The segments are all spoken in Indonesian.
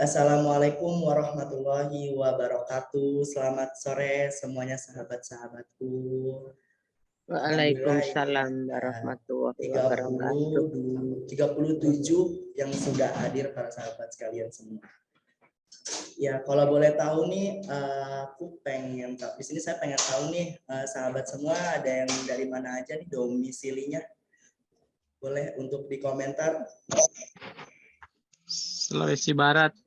Assalamualaikum warahmatullahi wabarakatuh. Selamat sore semuanya sahabat-sahabatku. Alhamdulillah ini Waalaikumsalam warahmatullahi wabarakatuh. 37 yang sudah hadir para sahabat sekalian semua. Ya, kalau boleh tahu nih, aku pengen di sini saya pengen tahu nih, sahabat semua ada yang dari mana aja nih domisilinya? Boleh untuk di komentar. Sulawesi Barat.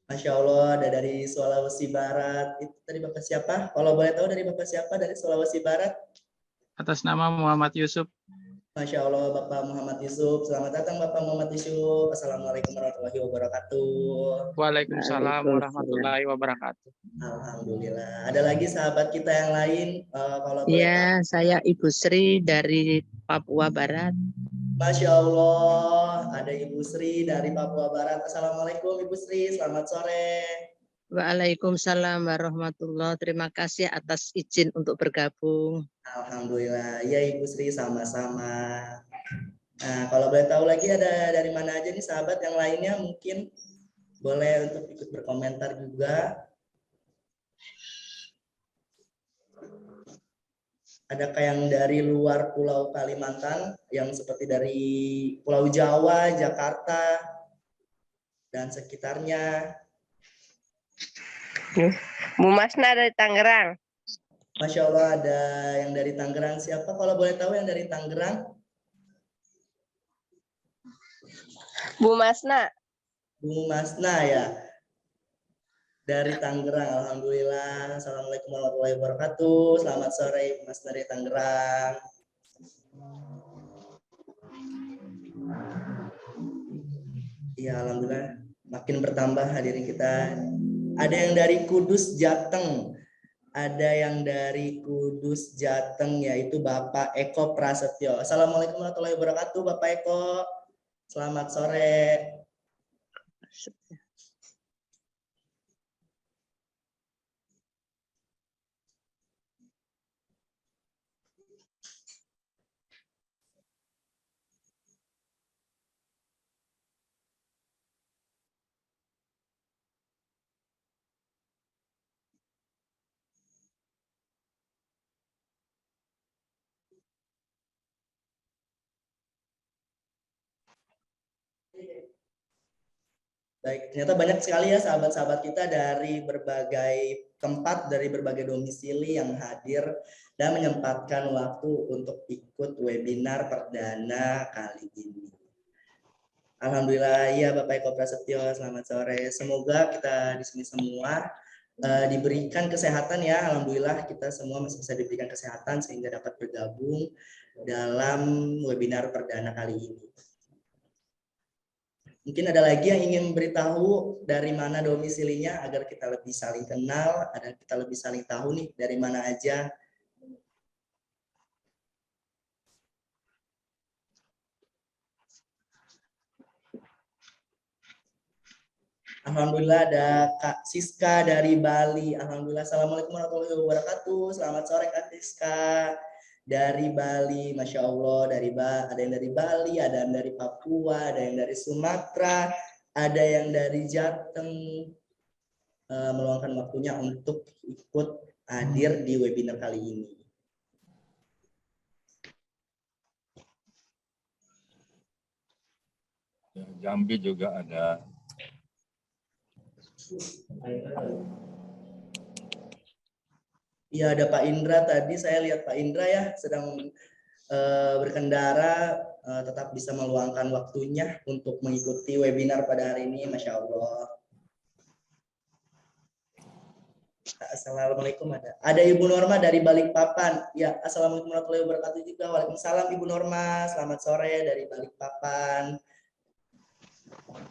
Masya Allah, ada dari Sulawesi Barat. Itu tadi Bapak siapa? Kalau boleh tahu dari Bapak siapa dari Sulawesi Barat? Atas nama Muhammad Yusuf. Masya Allah, Bapak Muhammad Yusuf. Selamat datang Bapak Muhammad Yusuf. Assalamualaikum warahmatullahi wabarakatuh. Waalaikumsalam warahmatullahi wabarakatuh. Alhamdulillah. Ada lagi sahabat kita yang lain? Kalau boleh Ya, saya Ibu Sri dari Papua Barat. Masya Allah, ada Ibu Sri dari Papua Barat. Assalamualaikum Ibu Sri, selamat sore. Waalaikumsalam warahmatullahi. Terima kasih atas izin untuk bergabung. Alhamdulillah, ya Ibu Sri sama-sama. Nah, kalau boleh tahu lagi ada dari mana aja nih sahabat yang lainnya mungkin boleh untuk ikut berkomentar juga. Adakah yang dari luar Pulau Kalimantan, yang seperti dari Pulau Jawa, Jakarta, dan sekitarnya? Bu Masna dari Tangerang. Masya Allah, ada yang dari Tangerang. Siapa kalau boleh tahu yang dari Tangerang? Bu Masna. Bu Masna ya. Dari Tangerang, alhamdulillah. Assalamualaikum warahmatullahi wabarakatuh. Selamat sore Mas dari Tangerang. Iya, alhamdulillah makin bertambah hadirin kita. Ada yang dari Kudus Jateng. Ada yang dari Kudus Jateng yaitu Bapak Eko Prasetyo. Assalamualaikum warahmatullahi wabarakatuh Bapak Eko. Selamat sore. Baik, ternyata banyak sekali ya sahabat-sahabat kita dari berbagai tempat, dari berbagai domisili yang hadir dan menyempatkan waktu untuk ikut webinar perdana kali ini. Alhamdulillah, ya Bapak Eko Prasetyo, selamat sore. Semoga kita di sini semua diberikan kesehatan ya. Alhamdulillah kita semua masih bisa diberikan kesehatan sehingga dapat bergabung dalam webinar perdana kali ini. Mungkin ada lagi yang ingin memberitahu dari mana domisilinya agar kita lebih saling kenal, agar kita lebih saling tahu nih dari mana aja. Alhamdulillah ada Kak Siska dari Bali. Alhamdulillah. Assalamualaikum warahmatullahi wabarakatuh. Selamat sore Kak Siska dari Bali. Masya Allah, ada yang dari Bali, ada yang dari Papua, ada yang dari Sumatera, ada yang dari Jateng, meluangkan waktunya untuk ikut hadir di webinar kali ini. Jambi juga ada. Iya, ada Pak Indra tadi, saya lihat Pak Indra ya sedang berkendara, tetap bisa meluangkan waktunya untuk mengikuti webinar pada hari ini, Masya Allah. Assalamualaikum, ada Ibu Norma dari Balikpapan. Ya, Assalamualaikum warahmatullahi wabarakatuh juga. Waalaikumsalam Ibu Norma, selamat sore dari Balikpapan.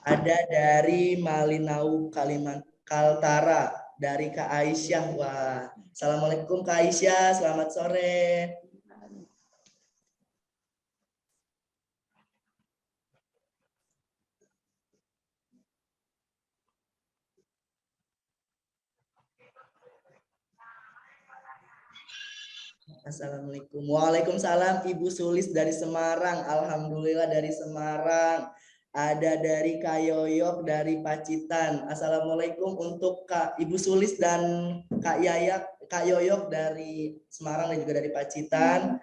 Ada dari Malinau Kalimantan Kaltara dari Kak Aisyah. Wah, Assalamualaikum Kak Aisyah, selamat sore. Assalamualaikum. Waalaikumsalam Ibu Sulis dari Semarang. Alhamdulillah dari Semarang. Ada dari Kak Yoyok dari Pacitan. Assalamualaikum untuk Kak Ibu Sulis dan Kak Kak Yoyok dari Semarang dan juga dari Pacitan.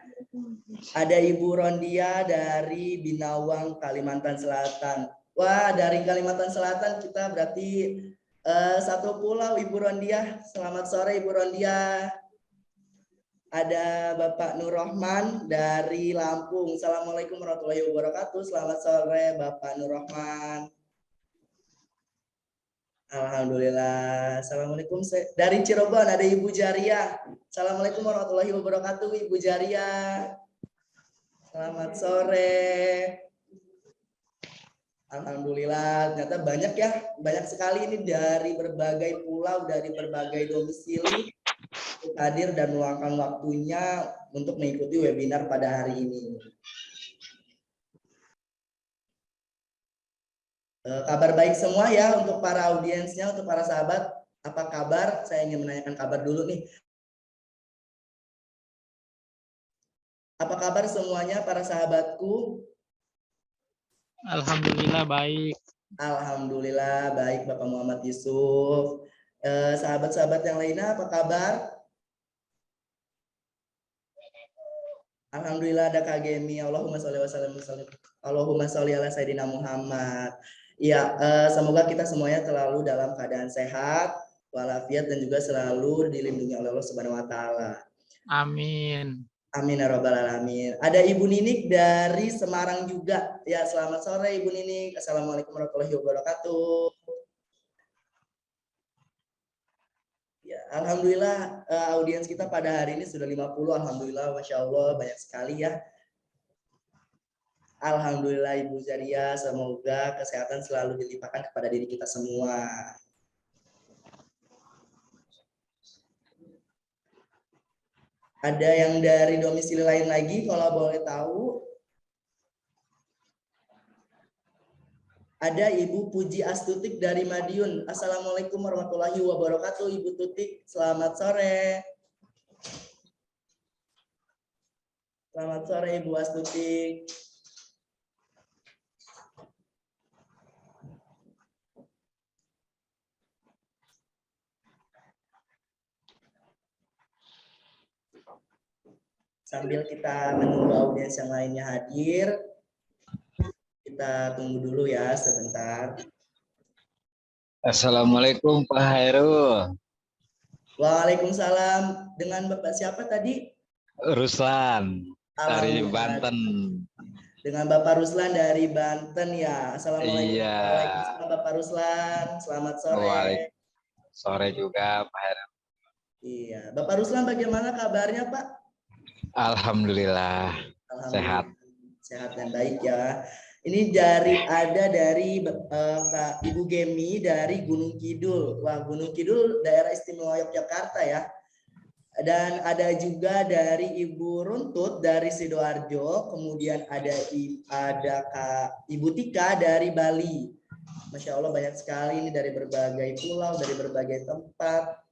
Ada Ibu Rondia dari Binawang, Kalimantan Selatan. Wah, dari Kalimantan Selatan kita berarti satu pulau, Ibu Rondia. Selamat sore, Ibu Rondia. Ada Bapak Nur Rahman dari Lampung. Assalamualaikum warahmatullahi wabarakatuh. Selamat sore, Bapak Nur Rahman. Alhamdulillah. Assalamualaikum. Dari Cirebon ada Ibu Jaria. Assalamualaikum warahmatullahi wabarakatuh, Ibu Jaria. Selamat sore. Alhamdulillah, ternyata banyak ya, banyak sekali ini dari berbagai pulau, dari berbagai domisili hadir dan meluangkan waktunya untuk mengikuti webinar pada hari ini. Kabar baik semua ya untuk para audiensnya, untuk para sahabat. Apa kabar? Saya ingin menanyakan kabar dulu nih. Apa kabar semuanya para sahabatku? Alhamdulillah baik. Alhamdulillah baik Bapak Muhammad Yusuf. Sahabat-sahabat yang lainnya apa kabar? Alhamdulillah ada Kak Gemi. Allahumma sholli wa sallim. Allahumma sholli ala Sayyidina Muhammad. Ya, semoga kita semuanya selalu dalam keadaan sehat, walafiat dan juga selalu dilindungi oleh Allah Subhanahu wa taala. Amin. Amin ya rabbal alamin. Ada Ibu Ninik dari Semarang juga. Ya, selamat sore Ibu Ninik. Assalamualaikum warahmatullahi wabarakatuh. Ya, alhamdulillah audiens kita pada hari ini sudah 50. Alhamdulillah, Masya Allah, banyak sekali ya. Alhamdulillah Ibu Zaria, semoga kesehatan selalu dilimpahkan kepada diri kita semua. Ada yang dari domisili lain lagi kalau boleh tahu? Ada Ibu Puji Astutik dari Madiun. Assalamualaikum warahmatullahi wabarakatuh Ibu Tutik. Selamat sore. Selamat sore Ibu Astutik. Sambil kita menunggu audiens yang lainnya hadir, kita tunggu dulu ya sebentar. Assalamualaikum Pak Hairul. Waalaikumsalam. Dengan Bapak siapa tadi? Ruslan dari Banten. Dengan Bapak Ruslan dari Banten ya. Assalamualaikum. Iya. Waalaikumsalam Bapak Ruslan. Selamat sore. Sore juga Pak Hairul. Iya. Bapak Ruslan bagaimana kabarnya Pak? Alhamdulillah. Sehat. Sehat dan baik ya. Ini ada dari Kak Ibu Gemi dari Gunung Kidul. Wah, Gunung Kidul daerah istimewa Yogyakarta ya. Dan ada juga dari Ibu Runtut dari Sidoarjo. Kemudian ada Kak Ibu Tika dari Bali. Masya Allah banyak sekali ini dari berbagai pulau, dari berbagai tempat.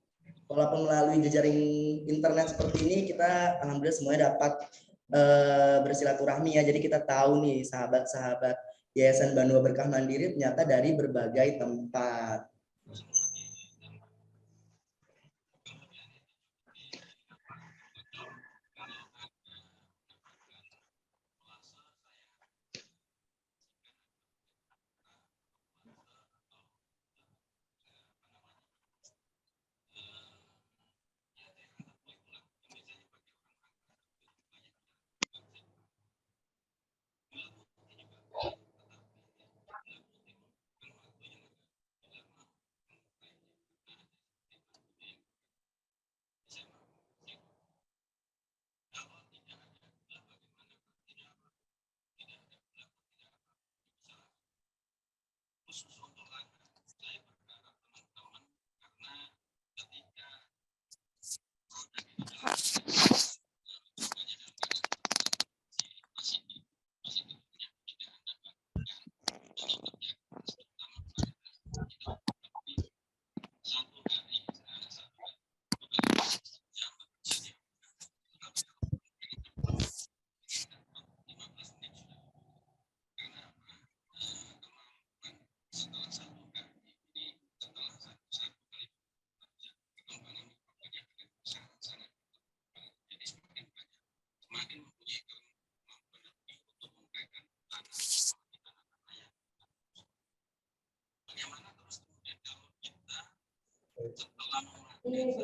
Walaupun melalui jejaring internet seperti ini, kita alhamdulillah semuanya dapat bersilaturahmi ya. Jadi kita tahu nih sahabat-sahabat Yayasan Banua Berkah Mandiri ternyata dari berbagai tempat.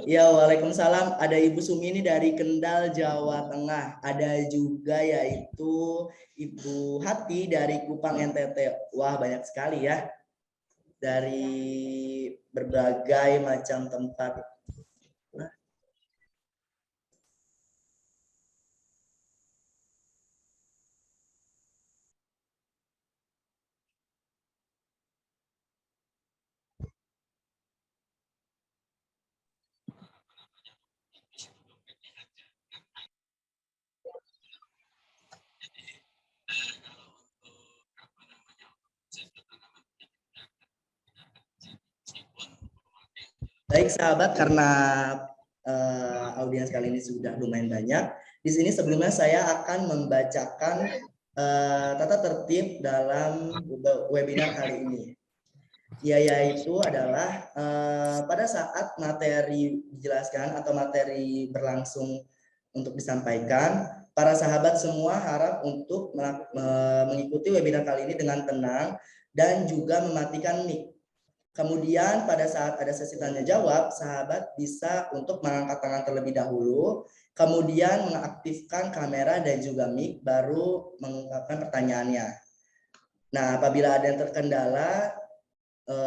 Ya, waalaikumsalam. Ada Ibu Sumini dari Kendal, Jawa Tengah. Ada juga yaitu Ibu Hati dari Kupang, NTT. Wah, banyak sekali ya. Dari berbagai macam tempat. Baik sahabat, karena audiens kali ini sudah lumayan banyak. Di sini sebelumnya saya akan membacakan tata tertib dalam webinar kali ini. Ya, yaitu adalah pada saat materi dijelaskan atau materi berlangsung untuk disampaikan, para sahabat semua harap untuk mengikuti webinar kali ini dengan tenang dan juga mematikan mic. Kemudian pada saat ada sesi tanya jawab, sahabat bisa untuk mengangkat tangan terlebih dahulu, kemudian mengaktifkan kamera dan juga mic, baru mengungkapkan pertanyaannya. Nah, apabila ada yang terkendala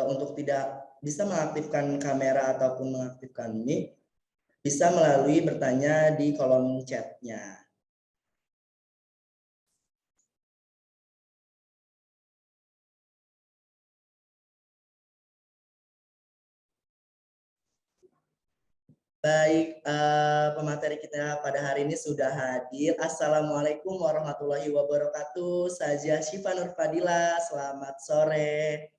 untuk tidak bisa mengaktifkan kamera ataupun mengaktifkan mic, bisa melalui bertanya di kolom chatnya. Baik, pemateri kita pada hari ini sudah hadir. Assalamualaikum warahmatullahi wabarakatuh. Sajah Syifa Nur Fadila, selamat sore.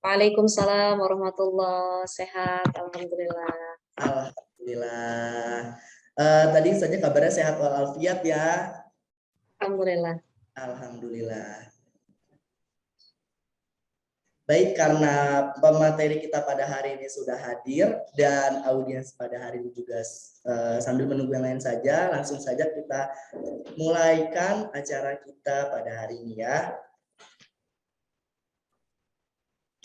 Waalaikumsalam warahmatullahi sehat, alhamdulillah. Alhamdulillah. Tadi saja kabarnya sehat walafiat ya. Alhamdulillah. Alhamdulillah. Baik, karena pemateri kita pada hari ini sudah hadir dan audiens pada hari ini juga sambil menunggu yang lain saja, langsung saja kita mulaikan acara kita pada hari ini ya.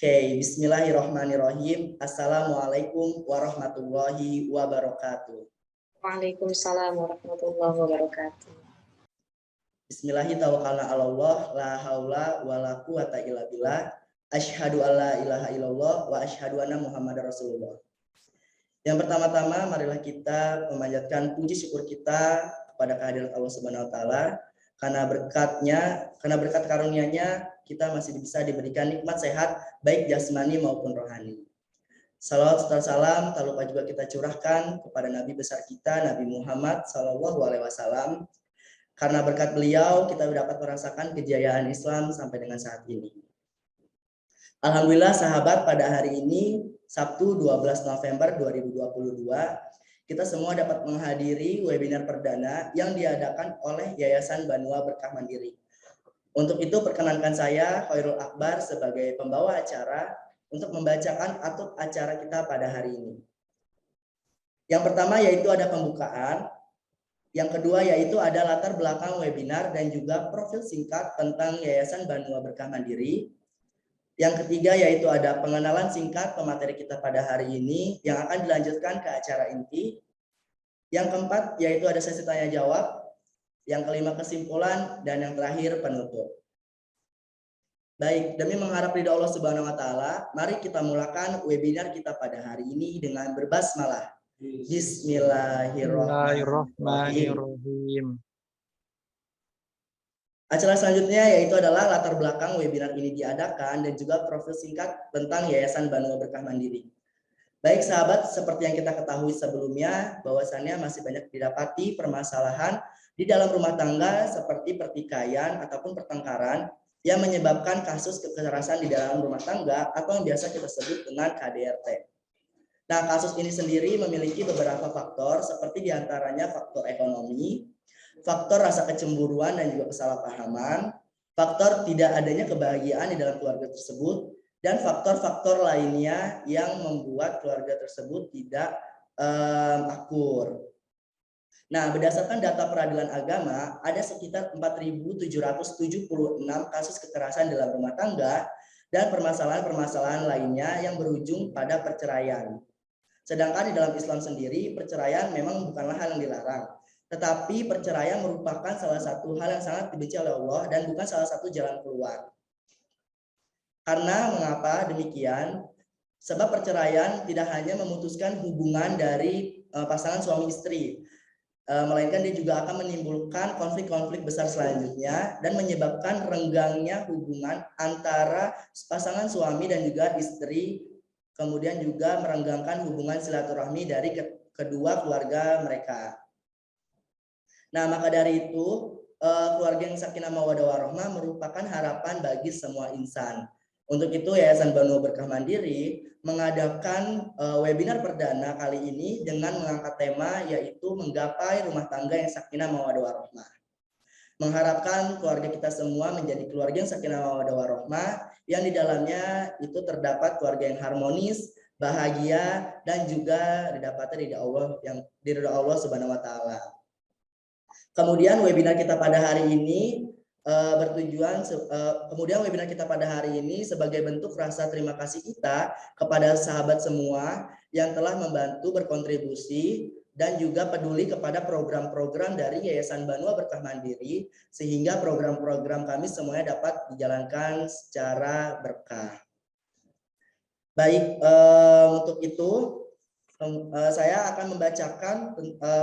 Oke, bismillahirrahmanirrahim. Assalamualaikum warahmatullahi wabarakatuh. Waalaikumsalam warahmatullahi wabarakatuh. Bismillahirrahmanirrahim. La haula wala quwata illa billah. Asyhadu alla ilaha illallah wa asyhadu anna Muhammadar Rasulullah. Yang pertama-tama marilah kita memanjatkan puji syukur kita kepada kehadirat Allah Subhanahu wa taala, karena berkat karunia-Nya kita masih bisa diberikan nikmat sehat baik jasmani maupun rohani. Salawat serta salam tak lupa juga kita curahkan kepada Nabi besar kita, Nabi Muhammad SAW. Karena berkat beliau kita dapat merasakan kejayaan Islam sampai dengan saat ini. Alhamdulillah sahabat, pada hari ini Sabtu 12 November 2022 kita semua dapat menghadiri webinar perdana yang diadakan oleh Yayasan Banua Berkah Mandiri. Untuk itu perkenankan saya Khairul Akbar sebagai pembawa acara untuk membacakan atut acara kita pada hari ini. Yang pertama yaitu ada pembukaan, yang kedua yaitu ada latar belakang webinar dan juga profil singkat tentang Yayasan Banua Berkah Mandiri. Yang ketiga yaitu ada pengenalan singkat pemateri kita pada hari ini yang akan dilanjutkan ke acara inti. Yang keempat yaitu ada sesi tanya jawab. Yang kelima kesimpulan, dan yang terakhir penutup. Baik, demi mengharap ridha Allah Subhanahu wa taala, mari kita mulakan webinar kita pada hari ini dengan berbasmalah. Bismillahirrahmanirrahim. Acara selanjutnya yaitu adalah latar belakang webinar ini diadakan dan juga profil singkat tentang Yayasan Banua Berkah Mandiri. Baik sahabat, seperti yang kita ketahui sebelumnya, bahwasannya masih banyak didapati permasalahan di dalam rumah tangga seperti pertikaian ataupun pertengkaran yang menyebabkan kasus kekerasan di dalam rumah tangga atau yang biasa kita sebut dengan KDRT. Nah, kasus ini sendiri memiliki beberapa faktor seperti diantaranya faktor ekonomi, faktor rasa kecemburuan dan juga kesalahpahaman, faktor tidak adanya kebahagiaan di dalam keluarga tersebut, dan faktor-faktor lainnya yang membuat keluarga tersebut tidak akur. Nah, berdasarkan data Peradilan Agama, ada sekitar 4.776 kasus kekerasan dalam rumah tangga dan permasalahan-permasalahan lainnya yang berujung pada perceraian. Sedangkan di dalam Islam sendiri, perceraian memang bukanlah hal yang dilarang. Tetapi perceraian merupakan salah satu hal yang sangat dibenci oleh Allah dan bukan salah satu jalan keluar. Karena mengapa demikian? Sebab perceraian tidak hanya memutuskan hubungan dari pasangan suami istri, melainkan dia juga akan menimbulkan konflik-konflik besar selanjutnya dan menyebabkan renggangnya hubungan antara pasangan suami dan juga istri, kemudian juga merenggangkan hubungan silaturahmi dari kedua keluarga mereka. Nah, maka dari itu keluarga yang sakinah mawaddah warahmah merupakan harapan bagi semua insan. Untuk itu Yayasan Banua Berkah Mandiri mengadakan webinar perdana kali ini dengan mengangkat tema yaitu menggapai rumah tangga yang sakinah mawaddah warahmah. Mengharapkan keluarga kita semua menjadi keluarga yang sakinah mawaddah warahmah yang di dalamnya itu terdapat keluarga yang harmonis, bahagia, dan juga didapati ridha Allah Subhanahu wa taala. Kemudian webinar kita pada hari ini webinar kita pada hari ini sebagai bentuk rasa terima kasih kita kepada sahabat semua yang telah membantu berkontribusi dan juga peduli kepada program-program dari Yayasan Banua Berkah Mandiri sehingga program-program kami semuanya dapat dijalankan secara berkah. Baik, untuk itu saya akan membacakan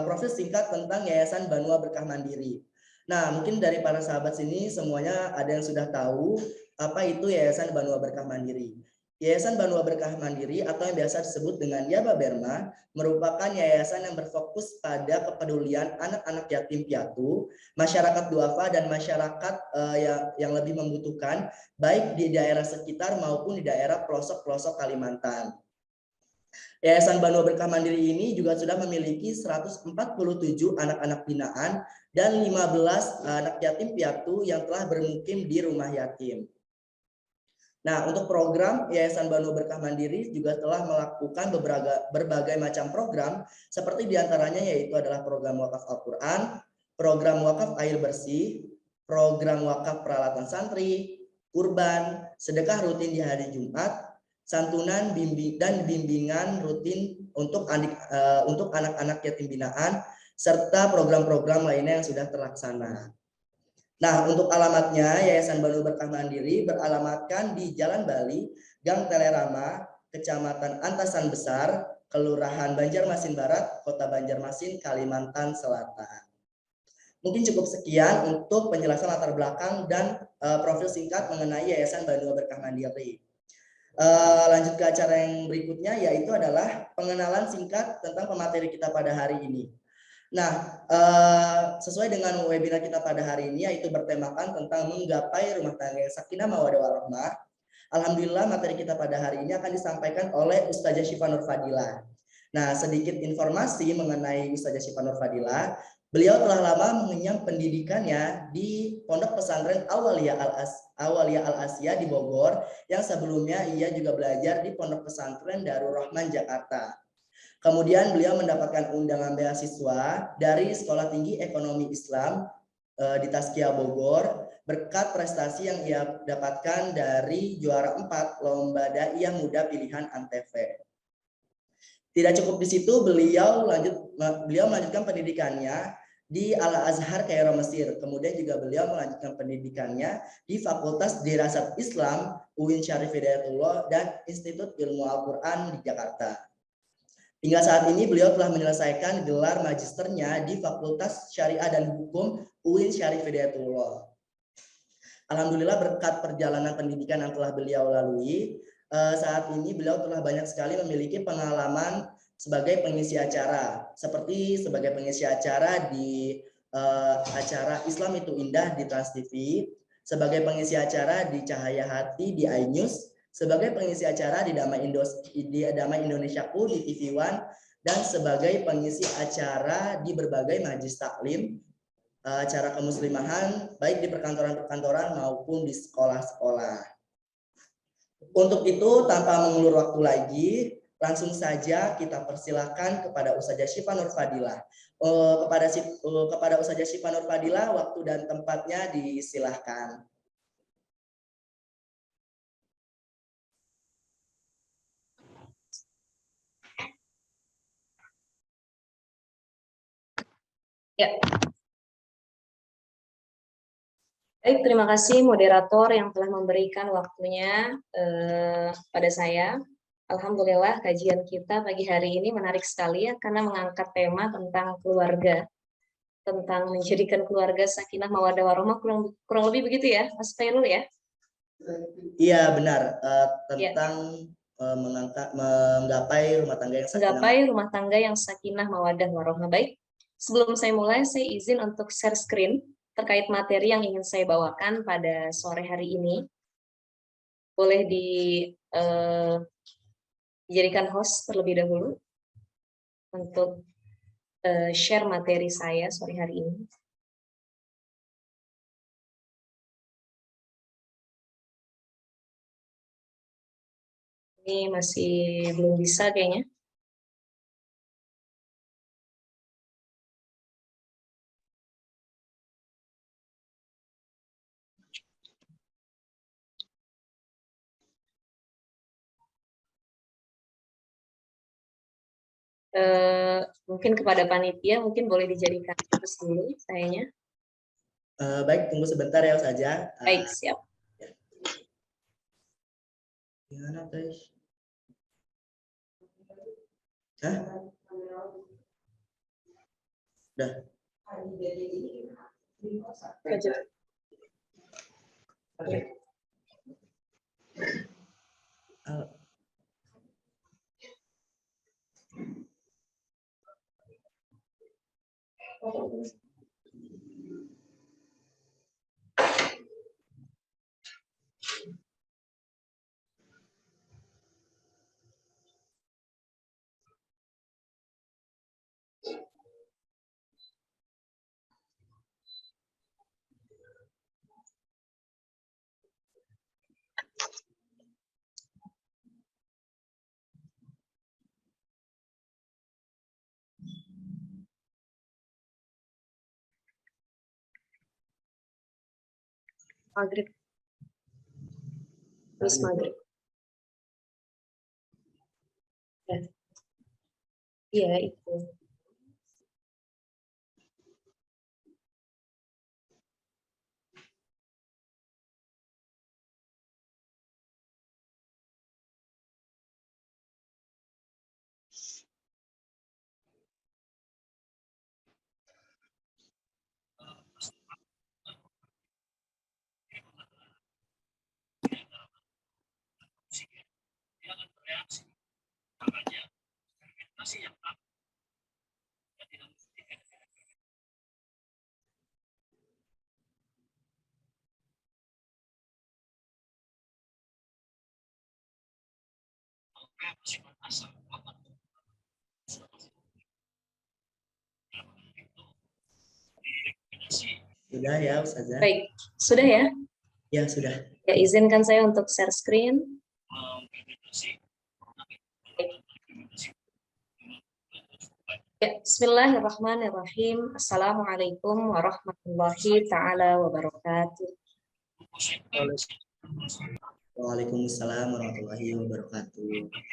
profil singkat tentang Yayasan Banua Berkah Mandiri. Nah, mungkin dari para sahabat sini semuanya ada yang sudah tahu apa itu Yayasan Banua Berkah Mandiri. Yayasan Banua Berkah Mandiri atau yang biasa disebut dengan Yaba Berma merupakan yayasan yang berfokus pada kepedulian anak-anak yatim piatu, masyarakat duafa dan masyarakat yang lebih membutuhkan baik di daerah sekitar maupun di daerah pelosok-pelosok Kalimantan. Yayasan Banua Berkah Mandiri ini juga sudah memiliki 147 anak-anak binaan dan 15 anak yatim piatu yang telah bermukim di rumah yatim. Nah, untuk program Yayasan Banua Berkah Mandiri juga telah melakukan berbagai macam program, seperti diantaranya yaitu adalah program wakaf Al-Quran, program wakaf air bersih, program wakaf peralatan santri, kurban, sedekah rutin di hari Jumat, santunan dan bimbingan rutin untuk anak-anak yatim binaan, serta program-program lainnya yang sudah terlaksana. Nah, untuk alamatnya, Yayasan Banua Berkah Mandiri beralamatkan di Jalan Bali, Gang Telerama, Kecamatan Antasan Besar, Kelurahan Banjarmasin Barat, Kota Banjarmasin, Kalimantan Selatan. Mungkin cukup sekian untuk penjelasan latar belakang dan profil singkat mengenai Yayasan Banua Berkah Mandiri. Lanjut ke acara yang berikutnya, yaitu adalah pengenalan singkat tentang pemateri kita pada hari ini. Nah, sesuai dengan webinar kita pada hari ini, yaitu bertemakan tentang menggapai rumah tangga yang sakinah mawaddah warahmah. Alhamdulillah materi kita pada hari ini akan disampaikan oleh Ustazah Syifa Nur Fadilah. Nah, sedikit informasi mengenai Ustazah Syifa Nur Fadilah. Beliau telah lama mengenyam pendidikannya di Pondok Pesantren Awaliyah Al-Asiyah di Bogor, yang sebelumnya ia juga belajar di Pondok Pesantren Darul Rahman Jakarta. Kemudian beliau mendapatkan undangan beasiswa dari Sekolah Tinggi Ekonomi Islam di Taskia Bogor berkat prestasi yang ia dapatkan dari juara 4 Lomba Daiyah Muda Pilihan Antv. Tidak cukup di situ, beliau melanjutkan pendidikannya di Al-Azhar Kairo Mesir. Kemudian juga beliau melanjutkan pendidikannya di Fakultas Dirasat Islam UIN Syarif Hidayatullah dan Institut Ilmu Al-Quran di Jakarta. Hingga saat ini beliau telah menyelesaikan gelar magisternya di Fakultas Syariah dan Hukum UIN Syarif Hidayatullah. Alhamdulillah berkat perjalanan pendidikan yang telah beliau lalui, saat ini beliau telah banyak sekali memiliki pengalaman sebagai pengisi acara, seperti sebagai pengisi acara di acara Islam Itu Indah di Trans TV, sebagai pengisi acara di Cahaya Hati di iNews, sebagai pengisi acara di Damai Indonesiaku di TV One, dan sebagai pengisi acara di berbagai majlis taklim, acara kemuslimahan, baik di perkantoran-perkantoran maupun di sekolah-sekolah. Untuk itu, tanpa mengulur waktu lagi, langsung saja kita persilakan kepada Ustazah Syifa Nur Fadilah. Kepada Ustazah Syifa Nur Fadilah, waktu dan tempatnya disilahkan. Ya. Baik, terima kasih moderator yang telah memberikan waktunya pada saya. Alhamdulillah kajian kita pagi hari ini menarik sekali ya, karena mengangkat tema tentang keluarga, tentang menjadikan keluarga sakinah mawaddah warahmah, kurang lebih begitu ya, Mas Khairul ya? Iya benar, tentang menggapai rumah tangga yang sakinah. Menggapai rumah tangga yang sakinah mawaddah warahmah. Baik, sebelum saya mulai, saya izin untuk share screen terkait materi yang ingin saya bawakan pada sore hari ini. Boleh dijadikan host terlebih dahulu untuk share materi saya sore hari ini. Ini masih belum bisa kayaknya. Mungkin kepada panitia mungkin boleh dijadikan terus dulu sayanya. Baik, tunggu sebentar ya Ustazah. Baik, siap. Gimana guys? Hah? Udah. Maghrib. Terus maghrib. Ya. Iya, itu. Sudah ya Ustazah? Baik, sudah ya? Ya sudah. Ya, izinkan saya untuk share screen. Ya, bismillahirrahmanirrahim. Assalamualaikum warahmatullahi ta'ala wabarakatuh. Waalaikumsalam warahmatullahi wabarakatuh.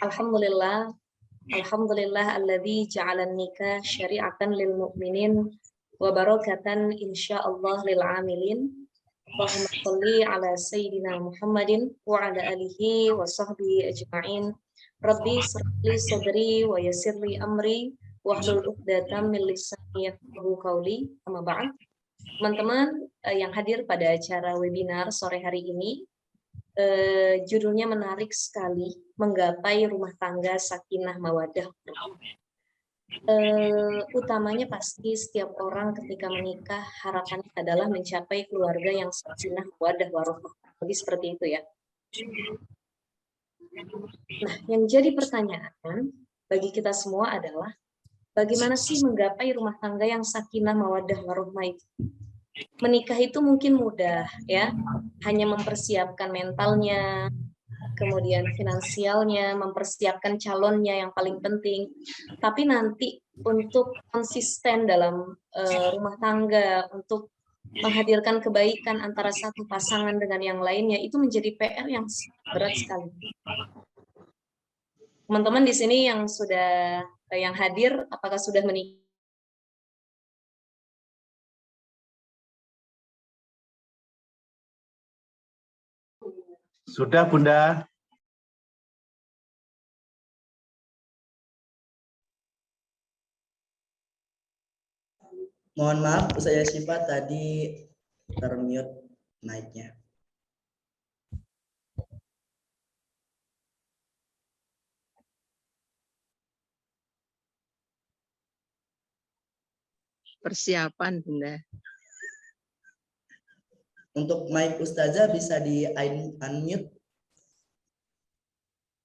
Alhamdulillah. Alhamdulillah alladzi ja'alan nikah syari'atan lil mu'minin wa barakatan insyaallah lil amilin. Allahumma shalli ala sayyidina Muhammadin wa ala alihi wa sahbihi ajma'in. Rabbi shrah li sadri wa yassir li amri wahlul 'uqdatam min lisani yafqahu qawli. Amma ba'd. Teman-teman yang hadir pada acara webinar sore hari ini, judulnya menarik sekali, menggapai rumah tangga sakinah mawaddah. Utamanya pasti setiap orang ketika menikah harapannya adalah mencapai keluarga yang sakinah mawaddah warahmah. Lebih seperti itu ya. Nah, yang jadi pertanyaan bagi kita semua adalah bagaimana sih menggapai rumah tangga yang sakinah mawaddah warahmah itu? Menikah itu mungkin mudah ya, hanya mempersiapkan mentalnya, kemudian finansialnya, mempersiapkan calonnya yang paling penting. Tapi nanti untuk konsisten dalam rumah tangga, untuk menghadirkan kebaikan antara satu pasangan dengan yang lainnya, itu menjadi PR yang berat sekali. Teman-teman di sini yang hadir, apakah sudah menikah? Sudah, Bunda. Mohon maaf, saya Syifa tadi termute mic-nya. Persiapan, Bunda. Untuk mic Ustazah bisa di unmute.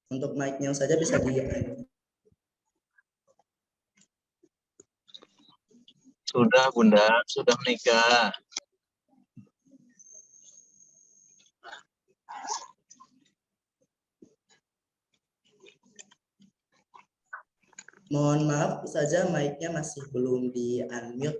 Untuk mic-nya Ustazah bisa di unmute. Sudah, Bunda, sudah menikah. Mohon maaf Ustazah, mic-nya masih belum di unmute.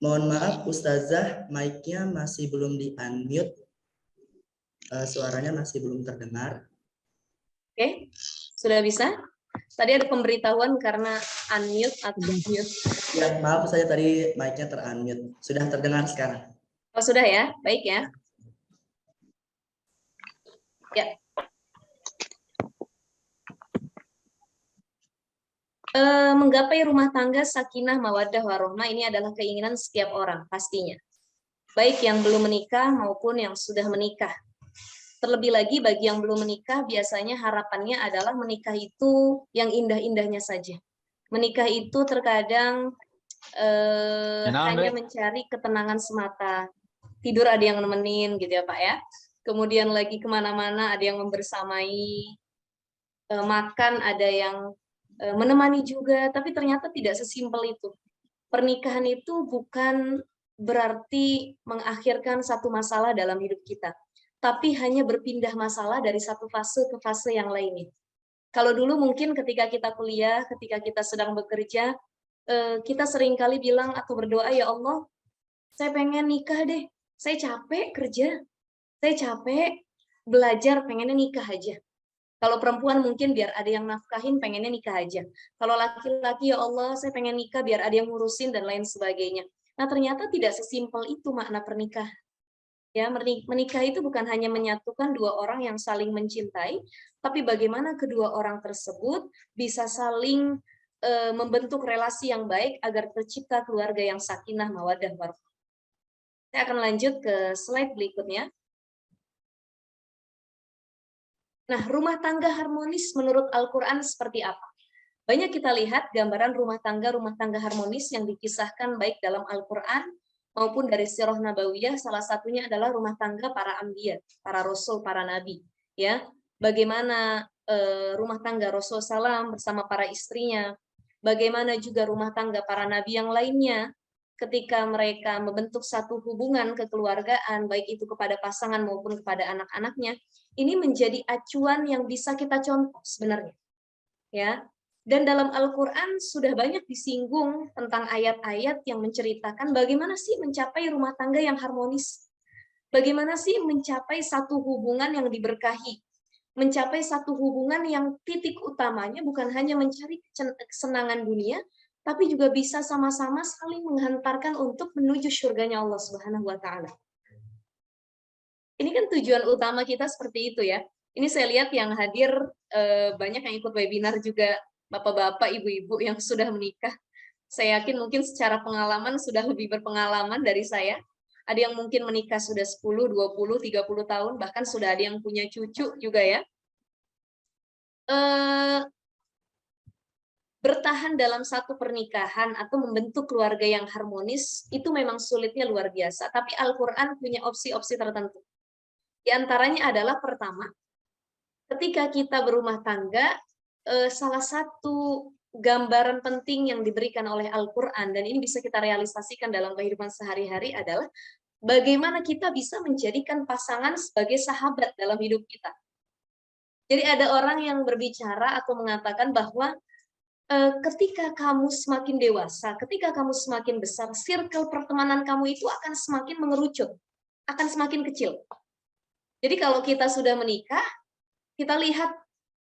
Mohon maaf Ustazah, mic-nya masih belum di unmute. Suaranya masih belum terdengar. Oke, sudah bisa? Tadi ada pemberitahuan karena unmute atau mute. Ya, maaf saya tadi mic-nya ter-unmute. Sudah terdengar sekarang. Oh, sudah ya? Baik ya. Ya. Menggapai rumah tangga sakinah mawaddah warohmah ini adalah keinginan setiap orang pastinya. Baik yang belum menikah maupun yang sudah menikah. Terlebih lagi bagi yang belum menikah biasanya harapannya adalah menikah itu yang indah-indahnya saja. Menikah itu terkadang hanya mencari ketenangan semata. Tidur ada yang nemenin gitu ya Pak ya. Kemudian lagi kemana-mana ada yang membersamai. Makan ada yang menemani juga. Tapi ternyata tidak sesimpel itu. Pernikahan itu bukan berarti mengakhirkan satu masalah dalam hidup kita. Tapi hanya berpindah masalah dari satu fase ke fase yang lainnya. Kalau dulu mungkin ketika kita kuliah, ketika kita sedang bekerja, kita seringkali bilang atau berdoa, ya Allah, saya pengen nikah deh, saya capek kerja, saya capek belajar, pengennya nikah aja. Kalau perempuan mungkin biar ada yang nafkahin, pengennya nikah aja. Kalau laki-laki, ya Allah, saya pengen nikah biar ada yang ngurusin dan lain sebagainya. Nah ternyata tidak sesimpel itu makna pernikahan. Ya, menikah itu bukan hanya menyatukan dua orang yang saling mencintai, tapi bagaimana kedua orang tersebut bisa saling membentuk relasi yang baik agar tercipta keluarga yang sakinah mawaddah warohmah. Saya akan lanjut ke slide berikutnya. Nah, rumah tangga harmonis menurut Al-Quran seperti apa? Banyak kita lihat gambaran rumah tangga harmonis yang dikisahkan baik dalam Al-Quran maupun dari sirah nabawiyah, salah satunya adalah rumah tangga para anbiya, para rasul, para nabi. Ya, bagaimana rumah tangga Rasul Salam bersama para istrinya, bagaimana juga rumah tangga para nabi yang lainnya, ketika mereka membentuk satu hubungan kekeluargaan, baik itu kepada pasangan maupun kepada anak-anaknya, ini menjadi acuan yang bisa kita contoh sebenarnya. Ya. Dan dalam Al-Quran sudah banyak disinggung tentang ayat-ayat yang menceritakan bagaimana sih mencapai rumah tangga yang harmonis. Bagaimana sih mencapai satu hubungan yang diberkahi. Mencapai satu hubungan yang titik utamanya bukan hanya mencari kesenangan dunia, tapi juga bisa sama-sama saling menghantarkan untuk menuju surganya Allah Subhanahu wa Ta'ala. Ini kan tujuan utama kita seperti itu ya. Ini saya lihat yang hadir banyak yang ikut webinar juga bapak-bapak, ibu-ibu yang sudah menikah. Saya yakin mungkin secara pengalaman sudah lebih berpengalaman dari saya. Ada yang mungkin menikah sudah 10, 20, 30 tahun, bahkan sudah ada yang punya cucu juga ya. Bertahan dalam satu pernikahan atau membentuk keluarga yang harmonis, itu memang sulitnya luar biasa. Tapi Al-Quran punya opsi-opsi tertentu. Di antaranya adalah pertama, ketika kita berumah tangga, salah satu gambaran penting yang diberikan oleh Al-Quran, dan ini bisa kita realisasikan dalam kehidupan sehari-hari adalah bagaimana kita bisa menjadikan pasangan sebagai sahabat dalam hidup kita. Jadi ada orang yang berbicara atau mengatakan bahwa ketika kamu semakin dewasa, ketika kamu semakin besar, circle pertemanan kamu itu akan semakin mengerucut. akan semakin kecil. Jadi kalau kita sudah menikah, kita lihat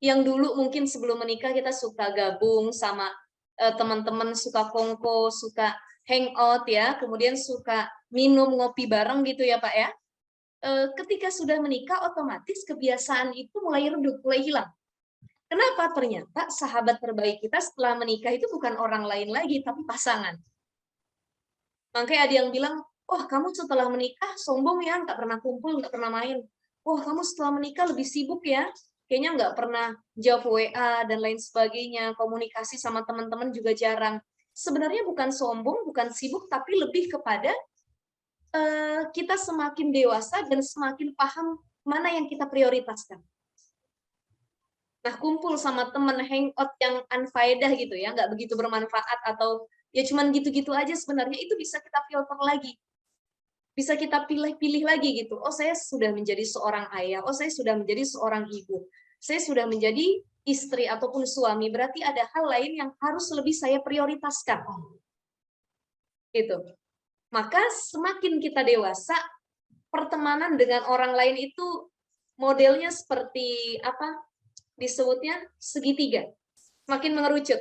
yang dulu mungkin sebelum menikah kita suka gabung sama teman-teman, suka kongko, suka hangout ya, kemudian suka minum ngopi bareng gitu ya Pak ya. Ketika sudah menikah otomatis kebiasaan itu mulai redup, mulai hilang. Kenapa? Ternyata sahabat terbaik kita setelah menikah itu bukan orang lain lagi, tapi pasangan. Makanya ada yang bilang, wah kamu setelah menikah sombong ya, nggak pernah kumpul, nggak pernah main. Wah kamu setelah menikah lebih sibuk ya, kayaknya nggak pernah jawab WA dan lain sebagainya, komunikasi sama teman-teman juga jarang. Sebenarnya bukan sombong, bukan sibuk, tapi lebih kepada kita semakin dewasa dan semakin paham mana yang kita prioritaskan. Nah, kumpul sama temen hangout yang unfaedah gitu ya, nggak begitu bermanfaat atau ya cuman gitu-gitu aja sebenarnya itu bisa kita filter lagi. Bisa kita pilih-pilih lagi gitu. Oh, saya sudah menjadi seorang ayah, oh saya sudah menjadi seorang ibu. Saya sudah menjadi istri ataupun suami, berarti ada hal lain yang harus lebih saya prioritaskan. Gitu. Maka semakin kita dewasa, pertemanan dengan orang lain itu modelnya seperti apa? Disebutnya segitiga, makin mengerucut.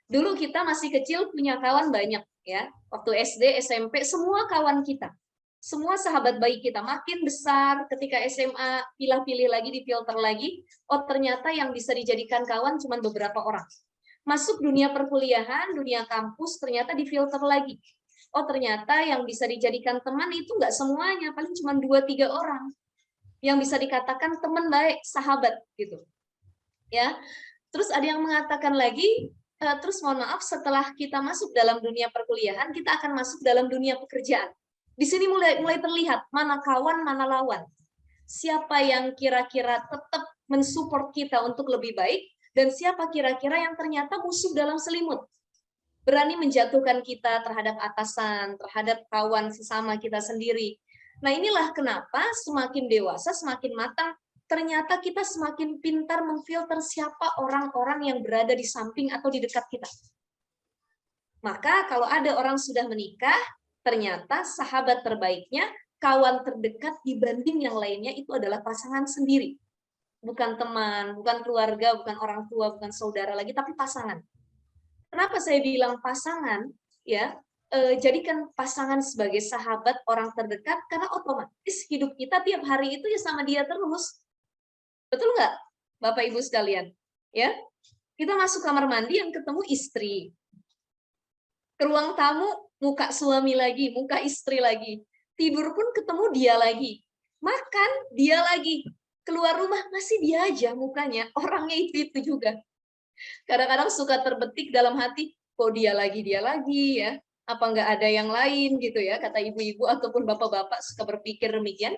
Dulu kita masih kecil punya kawan banyak ya, waktu SD, SMP, semua kawan kita, semua sahabat baik kita. Makin besar ketika SMA, pilih-pilih lagi, difilter lagi, oh ternyata yang bisa dijadikan kawan cuma beberapa orang. Masuk dunia perkuliahan, dunia kampus, ternyata difilter lagi. Oh ternyata yang bisa dijadikan teman itu nggak semuanya, paling cuma 2-3 orang yang bisa dikatakan teman baik, sahabat gitu. Ya, terus ada yang mengatakan lagi, terus mohon maaf, setelah kita masuk dalam dunia perkuliahan, kita akan masuk dalam dunia pekerjaan. Di sini mulai terlihat mana kawan, mana lawan. Siapa yang kira-kira tetap mensupport kita untuk lebih baik, dan siapa kira-kira yang ternyata musuh dalam selimut. Berani menjatuhkan kita terhadap atasan, terhadap kawan sesama kita sendiri. Nah inilah kenapa semakin dewasa, semakin matang, ternyata kita semakin pintar memfilter siapa orang-orang yang berada di samping atau di dekat kita. Maka kalau ada orang sudah menikah, ternyata sahabat terbaiknya, kawan terdekat dibanding yang lainnya itu adalah pasangan sendiri. Bukan teman, bukan keluarga, bukan orang tua, bukan saudara lagi, tapi pasangan. Kenapa saya bilang pasangan? Ya, jadikan pasangan sebagai sahabat orang terdekat, karena otomatis hidup kita tiap hari itu ya sama dia terus. Betul nggak, Bapak Ibu sekalian? Ya, kita masuk kamar mandi yang ketemu istri. Ke ruang tamu, muka suami lagi, muka istri lagi. Tidur pun ketemu dia lagi. Makan, dia lagi. Keluar rumah, masih dia aja mukanya. Orangnya itu juga. Kadang-kadang suka terbetik dalam hati, kok dia lagi ya. Apa nggak ada yang lain gitu ya, kata ibu-ibu ataupun bapak-bapak suka berpikir demikian.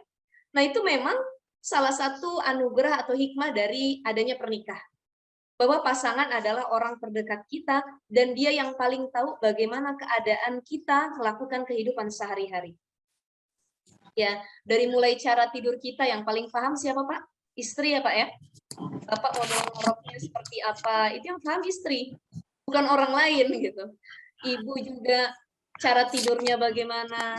Nah itu memang salah satu anugerah atau hikmah dari adanya pernikahan. Bahwa pasangan adalah orang terdekat kita dan dia yang paling tahu bagaimana keadaan kita melakukan kehidupan sehari-hari. Ya, dari mulai cara tidur kita yang paling paham siapa Pak? Istri ya Pak ya? Bapak mau ngoroknya seperti apa? Itu yang paham istri, bukan orang lain gitu. Ibu juga cara tidurnya bagaimana?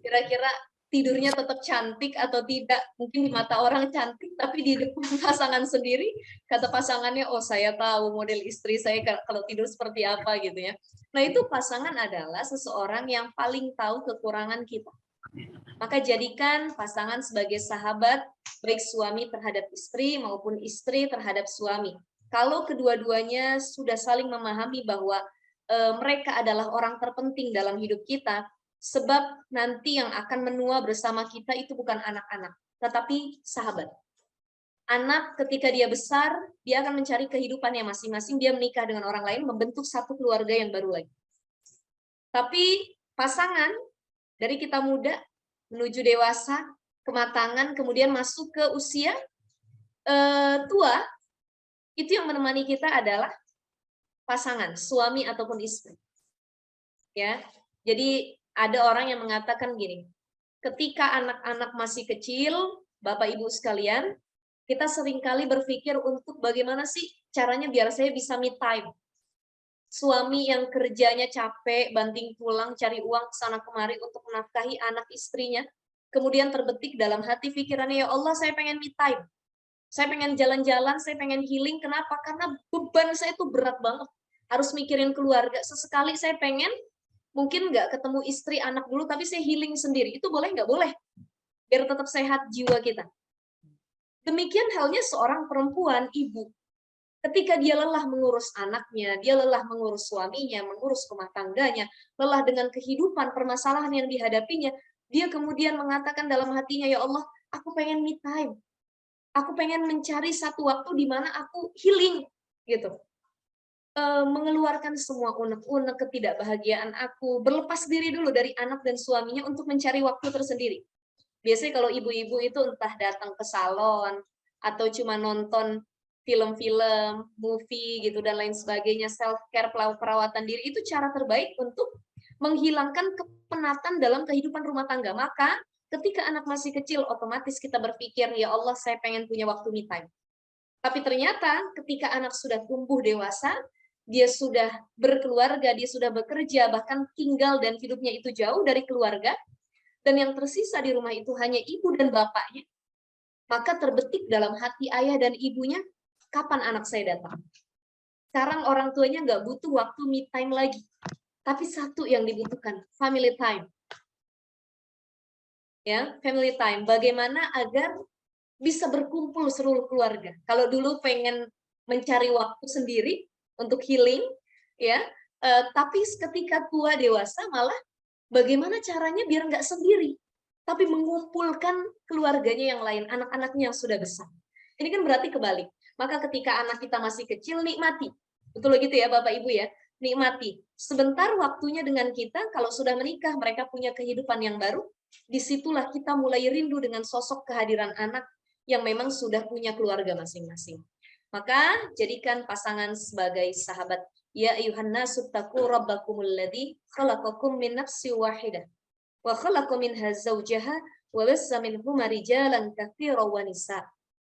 Kira-kira tidurnya tetap cantik atau tidak, mungkin di mata orang cantik, tapi di depan pasangan sendiri, kata pasangannya, oh saya tahu model istri saya kalau tidur seperti apa gitu ya. Nah itu pasangan adalah seseorang yang paling tahu kekurangan kita. Maka jadikan pasangan sebagai sahabat, baik suami terhadap istri maupun istri terhadap suami. Kalau kedua-duanya sudah saling memahami bahwa mereka adalah orang terpenting dalam hidup kita, sebab nanti yang akan menua bersama kita itu bukan anak-anak, tetapi sahabat. Anak ketika dia besar, dia akan mencari kehidupannya masing-masing, dia menikah dengan orang lain, membentuk satu keluarga yang baru lagi. Tapi pasangan, dari kita muda, menuju dewasa, kematangan, kemudian masuk ke usia tua, itu yang menemani kita adalah pasangan, suami ataupun istri. Ya, jadi ada orang yang mengatakan gini, ketika anak-anak masih kecil, Bapak Ibu sekalian, kita seringkali berpikir untuk bagaimana sih caranya biar saya bisa me time. Suami yang kerjanya capek, banting tulang, cari uang sana kemari untuk menafkahi anak istrinya, kemudian terbetik dalam hati pikirannya, ya Allah saya pengen me time, saya pengen jalan-jalan, saya pengen healing. Kenapa? Karena beban saya itu berat banget, harus mikirin keluarga. Sesekali saya pengen, mungkin nggak ketemu istri, anak dulu, tapi saya healing sendiri. Itu boleh nggak? Boleh, biar tetap sehat jiwa kita. Demikian halnya seorang perempuan, ibu. Ketika dia lelah mengurus anaknya, dia lelah mengurus suaminya, mengurus rumah tangganya, lelah dengan kehidupan, permasalahan yang dihadapinya, dia kemudian mengatakan dalam hatinya, ya Allah, aku pengen me time. Aku pengen mencari satu waktu di mana aku healing, gitu. Mengeluarkan semua unek-unek ketidakbahagiaan aku, berlepas diri dulu dari anak dan suaminya untuk mencari waktu tersendiri. Biasanya kalau ibu-ibu itu entah datang ke salon, atau cuma nonton film-film, movie gitu dan lain sebagainya, self-care, perawatan diri, itu cara terbaik untuk menghilangkan kepenatan dalam kehidupan rumah tangga. Maka ketika anak masih kecil, otomatis kita berpikir, ya Allah saya pengen punya waktu me time. Tapi ternyata ketika anak sudah tumbuh dewasa, dia sudah berkeluarga, dia sudah bekerja, bahkan tinggal dan hidupnya itu jauh dari keluarga, dan yang tersisa di rumah itu hanya ibu dan bapaknya, maka terbetik dalam hati ayah dan ibunya, kapan anak saya datang? Sekarang orang tuanya nggak butuh waktu me time lagi. Tapi satu yang dibutuhkan, family time. Ya, family time. Bagaimana agar bisa berkumpul seluruh keluarga. Kalau dulu pengen mencari waktu sendiri untuk healing, ya, tapi ketika tua dewasa malah bagaimana caranya biar nggak sendiri, tapi mengumpulkan keluarganya yang lain, anak-anaknya yang sudah besar. Ini kan berarti kebalik. Maka ketika anak kita masih kecil, nikmati. Betul gitu ya Bapak Ibu ya, nikmati. Sebentar waktunya dengan kita, kalau sudah menikah, mereka punya kehidupan yang baru, disitulah kita mulai rindu dengan sosok kehadiran anak yang memang sudah punya keluarga masing-masing. Maka jadikan pasangan sebagai sahabat. Ya ayuhan nasu taqu rabbakumul ladzi khalaqakum min nafsin wahidah wa khalaqa minha zawjaha wa bassa minhuma rijalan katsiran wa nisa.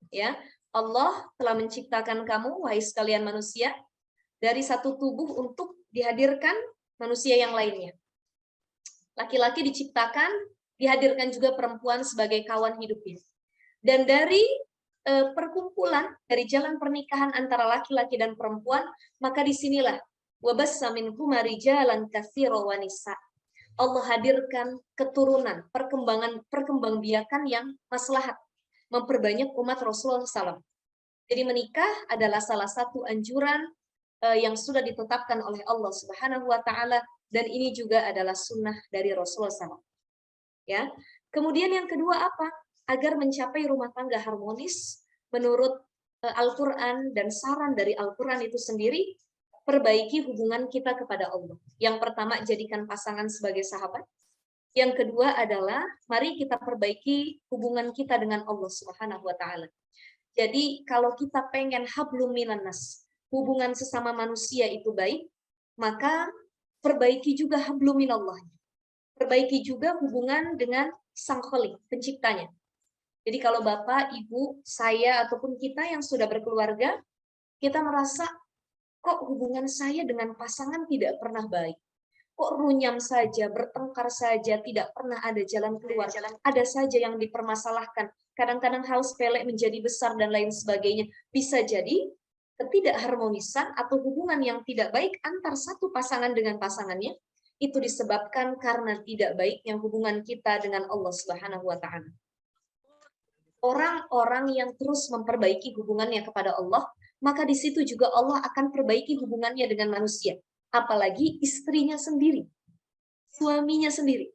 Ya, Allah telah menciptakan kamu, wahai sekalian manusia, dari satu tubuh untuk dihadirkan manusia yang lainnya. Laki-laki diciptakan, dihadirkan juga perempuan sebagai kawan hidupnya. Dan dari perkumpulan, dari jalan pernikahan antara laki-laki dan perempuan, maka disinilah wabassa minhuma rijalan katsiran wa nisa. Allah hadirkan keturunan, perkembangbiakan yang maslahat, memperbanyak umat Rasulullah SAW. Jadi menikah adalah salah satu anjuran yang sudah ditetapkan oleh Allah Subhanahu wa Ta'ala, dan ini juga adalah sunnah dari Rasulullah SAW. Ya. Kemudian yang kedua apa? Agar mencapai rumah tangga harmonis menurut Al-Quran dan saran dari Al-Quran itu sendiri, perbaiki hubungan kita kepada Allah. Yang pertama, jadikan pasangan sebagai sahabat. Yang kedua adalah mari kita perbaiki hubungan kita dengan Allah Subhanahu wa Ta'ala. Jadi kalau kita pengen hablum minan nas, hubungan sesama manusia itu baik, maka perbaiki juga hablum minallah. Perbaiki juga hubungan dengan Sang Khalik, penciptanya. Jadi kalau Bapak, Ibu, saya ataupun kita yang sudah berkeluarga, kita merasa kok hubungan saya dengan pasangan tidak pernah baik. Kok runyam saja, bertengkar saja, tidak pernah ada jalan keluar. Ada saja yang dipermasalahkan. Kadang-kadang hal sepele menjadi besar dan lain sebagainya. Bisa jadi ketidakharmonisan atau hubungan yang tidak baik antar satu pasangan dengan pasangannya, itu disebabkan karena tidak baiknya hubungan kita dengan Allah Subhanahu wa Ta'ala. Orang-orang yang terus memperbaiki hubungannya kepada Allah, maka di situ juga Allah akan perbaiki hubungannya dengan manusia. Apalagi istrinya sendiri, suaminya sendiri.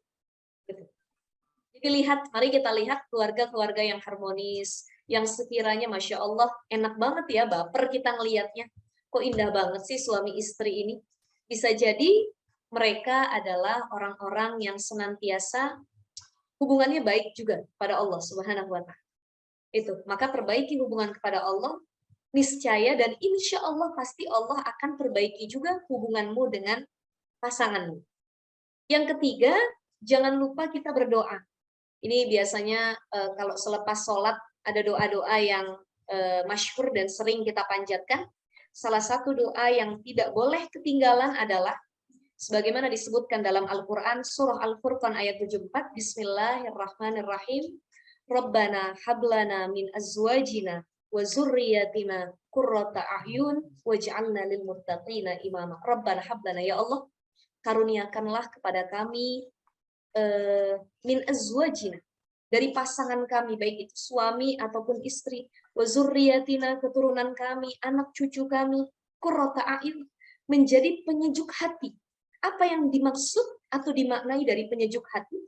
Jadi mari kita lihat keluarga-keluarga yang harmonis, yang sekiranya Masya Allah enak banget ya, baper kita ngelihatnya. Kok indah banget sih suami istri ini. Bisa jadi mereka adalah orang-orang yang senantiasa hubungannya baik juga pada Allah Subhanahu wa Ta'ala. Itu, maka perbaiki hubungan kepada Allah, niscaya dan insya Allah pasti Allah akan perbaiki juga hubunganmu dengan pasanganmu. Yang ketiga, jangan lupa kita berdoa. Ini biasanya kalau selepas sholat ada doa-doa yang masyhur dan sering kita panjatkan. Salah satu doa yang tidak boleh ketinggalan adalah Sebagaimana disebutkan dalam Al-Quran, surah Al-Furqan ayat 74, Bismillahirrahmanirrahim. Rabbana hablana min azwajina wa zurriyatina qurrata a'yun waj'alna lil muttaqina imama. Rabbana hablana, ya Allah, karuniakanlah kepada kami min azwajina, dari pasangan kami, baik itu suami ataupun istri, wa zurriyatina, keturunan kami, anak cucu kami, qurrata a'yun, menjadi penyejuk hati. Apa yang dimaksud atau dimaknai dari penyejuk hati?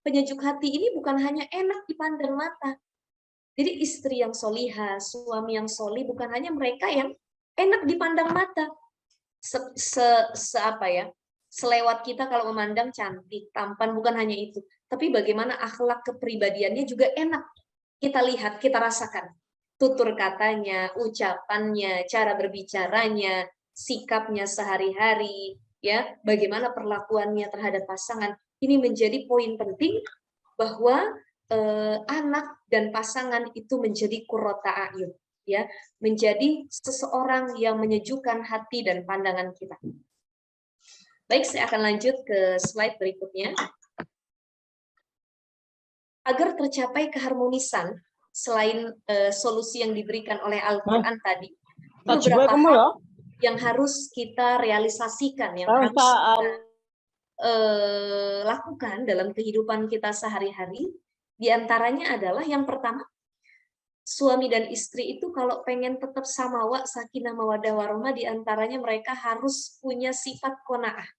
Penyejuk hati ini bukan hanya enak dipandang mata. Jadi istri yang solihah, suami yang solih, bukan hanya mereka yang enak dipandang mata. Selewat kita kalau memandang cantik, tampan, bukan hanya itu. Tapi bagaimana akhlak kepribadiannya juga enak. Kita lihat, kita rasakan. Tutur katanya, ucapannya, cara berbicaranya, sikapnya sehari-hari, ya, bagaimana perlakuannya terhadap pasangan. Ini menjadi poin penting bahwa anak dan pasangan itu menjadi qurrata a'yun, ya, menjadi seseorang yang menyejukkan hati dan pandangan kita. Baik, saya akan lanjut ke slide berikutnya. Agar tercapai keharmonisan, selain solusi yang diberikan oleh Al-Quran tadi, beberapa hal yang harus kita realisasikan, yang harus kita lakukan dalam kehidupan kita sehari-hari. Di antaranya adalah yang pertama, suami dan istri itu kalau pengen tetap samawa, sakinah, mawaddah, warahmah, di antaranya mereka harus punya sifat qanaah.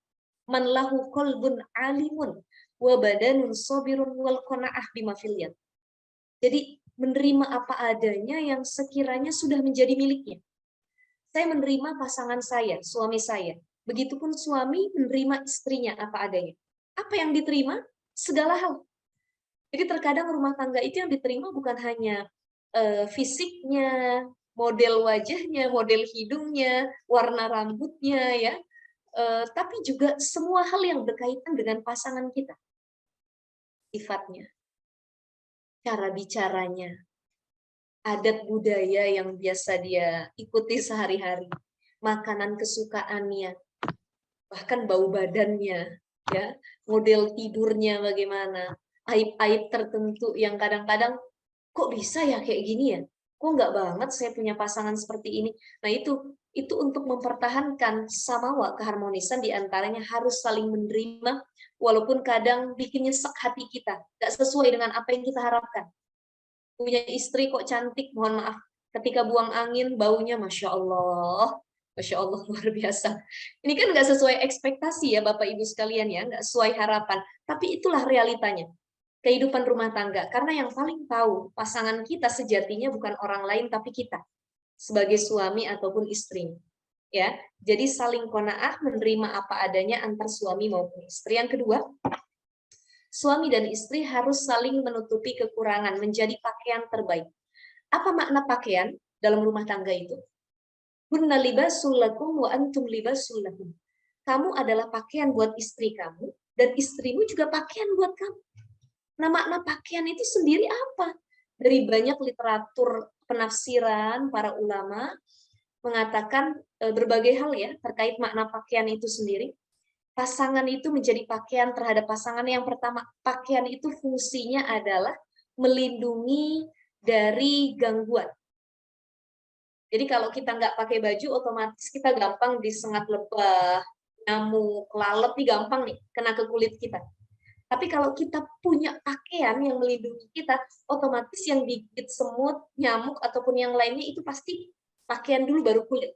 Man lahu qalbun alimun wa badanun sabirun wal qanaah bima fil yad. Jadi menerima apa adanya yang sekiranya sudah menjadi miliknya. Saya menerima pasangan saya, suami saya. Begitupun suami menerima istrinya apa adanya. Apa yang diterima? Segala hal. Jadi terkadang rumah tangga itu yang diterima bukan hanya fisiknya, model wajahnya, model hidungnya, warna rambutnya, ya, tapi juga semua hal yang berkaitan dengan pasangan kita. Sifatnya, cara bicaranya, adat budaya yang biasa dia ikuti sehari-hari, makanan kesukaannya, bahkan bau badannya, ya, model tidurnya bagaimana, aib-aib tertentu yang kadang-kadang kok bisa ya kayak gini ya, kok nggak banget saya punya pasangan seperti ini. Nah itu untuk mempertahankan samawa, keharmonisan, diantaranya harus saling menerima, walaupun kadang bikin nyesek hati kita, nggak sesuai dengan apa yang kita harapkan. Punya istri kok cantik, mohon maaf, ketika buang angin baunya Masya Allah luar biasa. Ini kan nggak sesuai ekspektasi ya Bapak Ibu sekalian ya, nggak sesuai harapan. Tapi itulah realitanya kehidupan rumah tangga. Karena yang paling tahu pasangan kita sejatinya bukan orang lain tapi kita sebagai suami ataupun istri. Ya, jadi saling qanaah, menerima apa adanya antar suami maupun istri. Yang kedua, suami dan istri harus saling menutupi kekurangan, menjadi pakaian terbaik. Apa makna pakaian dalam rumah tangga itu? Hunna libasul lakum wa antum libasul lahum. Kamu adalah pakaian buat istri kamu, dan istrimu juga pakaian buat kamu. Nah, makna pakaian itu sendiri apa? Dari banyak literatur penafsiran para ulama mengatakan berbagai hal ya terkait makna pakaian itu sendiri. Pasangan itu menjadi pakaian terhadap pasangan. Yang pertama, pakaian itu fungsinya adalah melindungi dari gangguan. Jadi kalau kita nggak pakai baju, otomatis kita gampang disengat lebah, nyamuk, lalat, nih gampang nih kena ke kulit kita. Tapi kalau kita punya pakaian yang melindungi kita, otomatis yang digigit semut, nyamuk, ataupun yang lainnya itu pasti pakaian dulu baru kulit.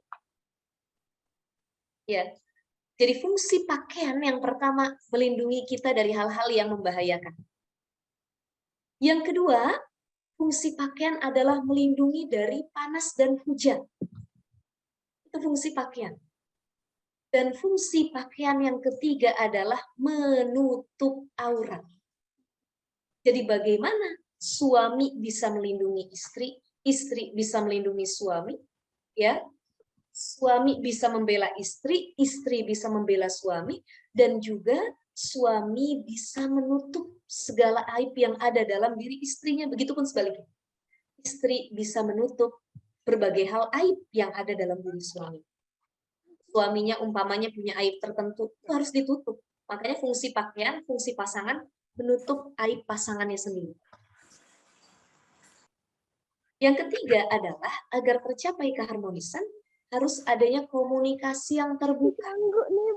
Ya. Jadi fungsi pakaian yang pertama melindungi kita dari hal-hal yang membahayakan. Yang kedua, fungsi pakaian adalah melindungi dari panas dan hujan. Itu fungsi pakaian. Dan fungsi pakaian yang ketiga adalah menutup aurat. Jadi bagaimana suami bisa melindungi istri, istri bisa melindungi suami, ya. Suami bisa membela istri, istri bisa membela suami, dan juga suami bisa menutup segala aib yang ada dalam diri istrinya, begitupun sebaliknya. Istri bisa menutup berbagai hal aib yang ada dalam diri suami. suaminya umpamanya punya aib tertentu, itu harus ditutup. Makanya fungsi pakaian, fungsi pasangan menutup aib pasangannya sendiri. Yang ketiga adalah agar tercapai keharmonisan harus adanya komunikasi yang terbuka,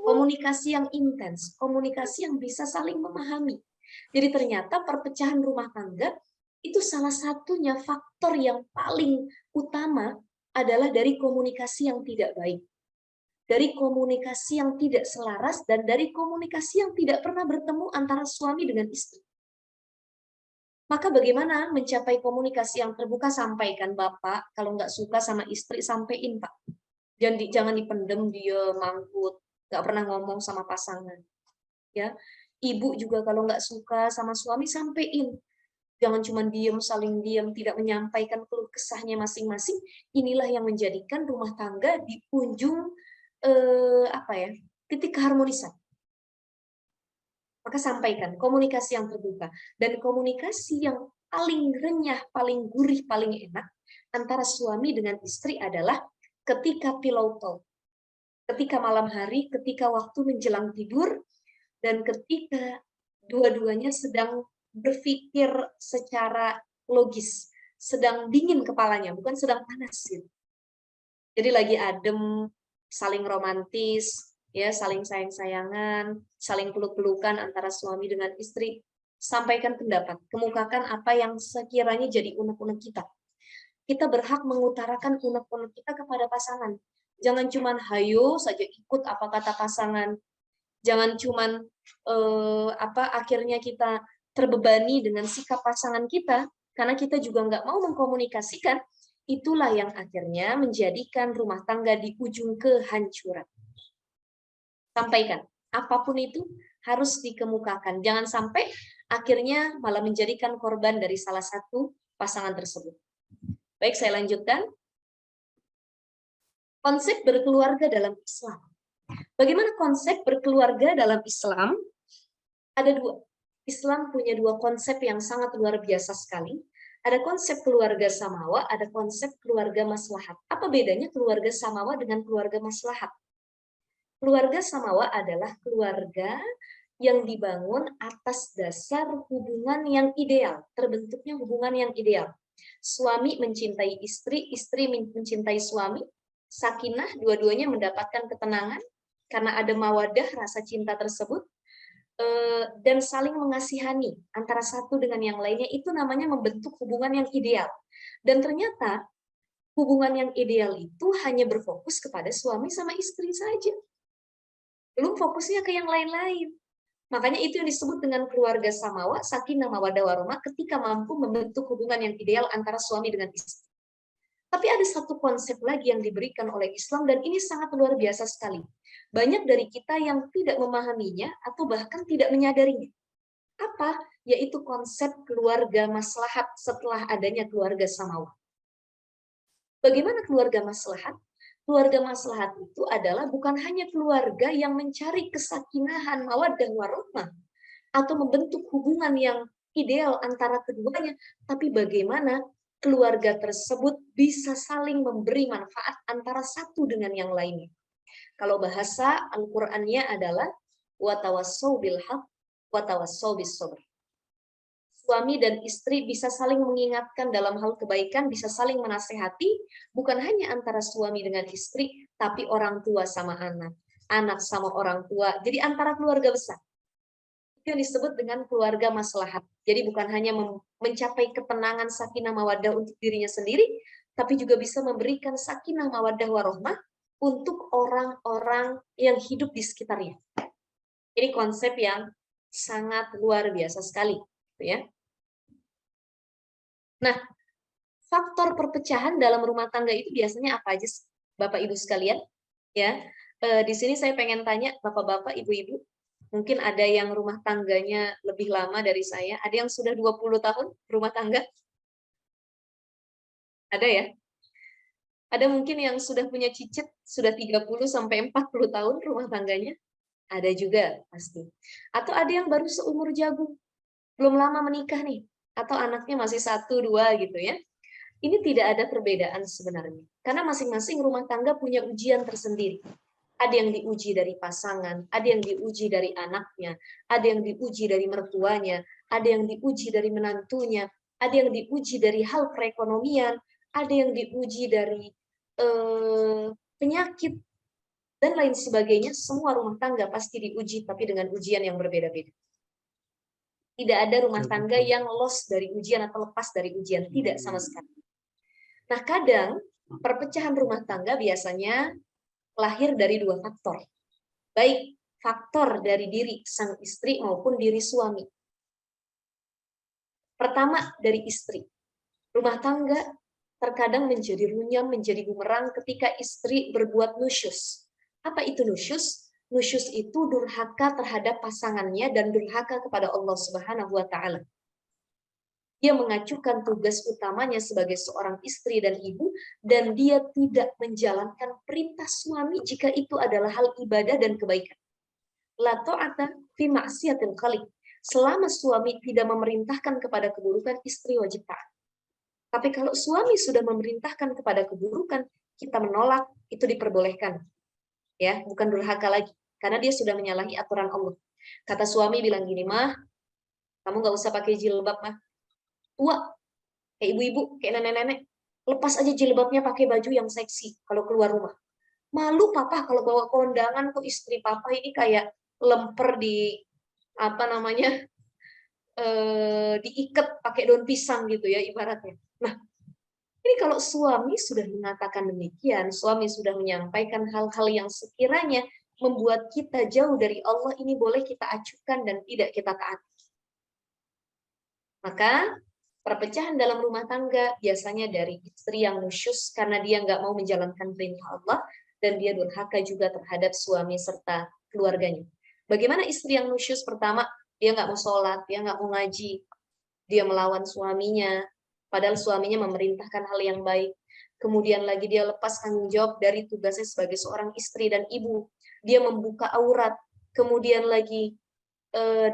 komunikasi yang intens, komunikasi yang bisa saling memahami. Jadi ternyata perpecahan rumah tangga itu salah satunya faktor yang paling utama adalah dari komunikasi yang tidak baik, dari komunikasi yang tidak selaras, dan dari komunikasi yang tidak pernah bertemu antara suami dengan istri. Maka bagaimana mencapai komunikasi yang terbuka? Sampaikan, Bapak, kalau nggak suka sama istri, sampein, Pak. Jangan dipendem, dia mangkut, nggak pernah ngomong sama pasangan. Ya, ibu juga kalau nggak suka sama suami, sampein. Jangan cuma diem, saling diem, tidak menyampaikan keluh kesahnya masing-masing. Inilah yang menjadikan rumah tangga di ujung titik keharmonisan. Maka sampaikan, komunikasi yang terbuka. Dan komunikasi yang paling renyah, paling gurih, paling enak antara suami dengan istri adalah ketika pillow talk. Ketika malam hari, ketika waktu menjelang tidur, dan ketika dua-duanya sedang berpikir secara logis, sedang dingin kepalanya, bukan sedang panas. Gitu. Jadi lagi adem, saling romantis, ya, saling sayang-sayangan, saling peluk-pelukan antara suami dengan istri. Sampaikan pendapat, kemukakan apa yang sekiranya jadi unek-unek kita. Kita berhak mengutarakan unek-unek kita kepada pasangan. Jangan cuman hayo saja ikut apa kata pasangan. Jangan cuman akhirnya kita terbebani dengan sikap pasangan kita, karena kita juga nggak mau mengkomunikasikan. Itulah yang akhirnya menjadikan rumah tangga di ujung kehancuran. Sampaikan, apapun itu harus dikemukakan. Jangan sampai akhirnya malah menjadikan korban dari salah satu pasangan tersebut. Baik, saya lanjutkan. Konsep berkeluarga dalam Islam. Bagaimana konsep berkeluarga dalam Islam? Ada dua. Islam punya dua konsep yang sangat luar biasa sekali. Ada konsep keluarga samawa, ada konsep keluarga maslahat. Apa bedanya keluarga samawa dengan keluarga maslahat? Keluarga samawa adalah keluarga yang dibangun atas dasar hubungan yang ideal, terbentuknya hubungan yang ideal. Suami mencintai istri, istri mencintai suami, sakinah, dua-duanya mendapatkan ketenangan karena ada mawadah, rasa cinta tersebut, dan saling mengasihani antara satu dengan yang lainnya. Itu namanya membentuk hubungan yang ideal. Dan ternyata hubungan yang ideal itu hanya berfokus kepada suami sama istri saja. Belum fokusnya ke yang lain-lain. Makanya itu yang disebut dengan keluarga samawa, sakinah, mawaddah warahmah, ketika mampu membentuk hubungan yang ideal antara suami dengan istri. Tapi ada satu konsep lagi yang diberikan oleh Islam, dan ini sangat luar biasa sekali. Banyak dari kita yang tidak memahaminya atau bahkan tidak menyadarinya. Apa? Yaitu konsep keluarga maslahat setelah adanya keluarga samawa. Bagaimana keluarga maslahat? Keluarga maslahat itu adalah bukan hanya keluarga yang mencari kesakinahan, mawaddah warahmah, atau membentuk hubungan yang ideal antara keduanya, tapi bagaimana keluarga tersebut bisa saling memberi manfaat antara satu dengan yang lainnya. Kalau bahasa Al-Qur'annya adalah watawassau bil haq watawassau bis sabr. Suami dan istri bisa saling mengingatkan dalam hal kebaikan, bisa saling menasehati, bukan hanya antara suami dengan istri, tapi orang tua sama anak, anak sama orang tua. Jadi antara keluarga besar. Itu yang disebut dengan keluarga maslahat. Jadi bukan hanya mencapai ketenangan sakinah mawaddah untuk dirinya sendiri, tapi juga bisa memberikan sakinah mawaddah warahmah untuk orang-orang yang hidup di sekitarnya. Ini konsep yang sangat luar biasa sekali, ya. Nah, faktor perpecahan dalam rumah tangga itu biasanya apa aja, Bapak Ibu sekalian? Ya, di sini saya pengen tanya Bapak-bapak, Ibu-ibu. Mungkin ada yang rumah tangganya lebih lama dari saya. Ada yang sudah 20 tahun rumah tangga? Ada ya? Ada mungkin yang sudah punya cicit, sudah 30 sampai 40 tahun rumah tangganya? Ada juga, pasti. Atau ada yang baru seumur jagung, belum lama menikah nih, atau anaknya masih 1, 2 gitu ya. Ini tidak ada perbedaan sebenarnya. Karena masing-masing rumah tangga punya ujian tersendiri. Ada yang diuji dari pasangan, ada yang diuji dari anaknya, ada yang diuji dari mertuanya, ada yang diuji dari menantunya, ada yang diuji dari hal perekonomian, ada yang diuji dari penyakit, dan lain sebagainya. Semua rumah tangga pasti diuji, tapi dengan ujian yang berbeda-beda. Tidak ada rumah tangga yang loss dari ujian atau lepas dari ujian, tidak sama sekali. Nah, kadang perpecahan rumah tangga biasanya lahir dari dua faktor. Baik faktor dari diri sang istri maupun diri suami. Pertama, dari istri. Rumah tangga terkadang menjadi runyam, menjadi bumerang ketika istri berbuat nusyus. Apa itu nusyus? Nusyus itu durhaka terhadap pasangannya dan durhaka kepada Allah Subhanahu wa Ta'ala. Dia mengacukan tugas utamanya sebagai seorang istri dan ibu, dan dia tidak menjalankan perintah suami jika itu adalah hal ibadah dan kebaikan. La ta'ata fi ma'siyatil khaliq. Selama suami tidak memerintahkan kepada keburukan, istri wajib taat. Tapi kalau suami sudah memerintahkan kepada keburukan, kita menolak, itu diperbolehkan. Ya, bukan durhaka lagi, karena dia sudah menyalahi aturan Allah. Kata suami bilang gini, "Mah, kamu nggak usah pakai jilbab, Mah. Tua, kayak ibu-ibu, kayak nenek-nenek, lepas aja jilbabnya, pakai baju yang seksi kalau keluar rumah. Malu papa kalau bawa kondangan, kok istri papa ini kayak lemper di diikat pakai daun pisang gitu ya ibaratnya." Nah, ini kalau suami sudah mengatakan demikian, suami sudah menyampaikan hal-hal yang sekiranya membuat kita jauh dari Allah, ini boleh kita acukan dan tidak kita taati. Maka perpecahan dalam rumah tangga biasanya dari istri yang nusyus karena dia nggak mau menjalankan perintah Allah, dan dia durhaka juga terhadap suami serta keluarganya. Bagaimana istri yang nusyus? Pertama, dia nggak mau sholat, dia nggak mau ngaji, dia melawan suaminya, padahal suaminya memerintahkan hal yang baik. Kemudian lagi dia lepas tanggung jawab dari tugasnya sebagai seorang istri dan ibu. Dia membuka aurat. Kemudian lagi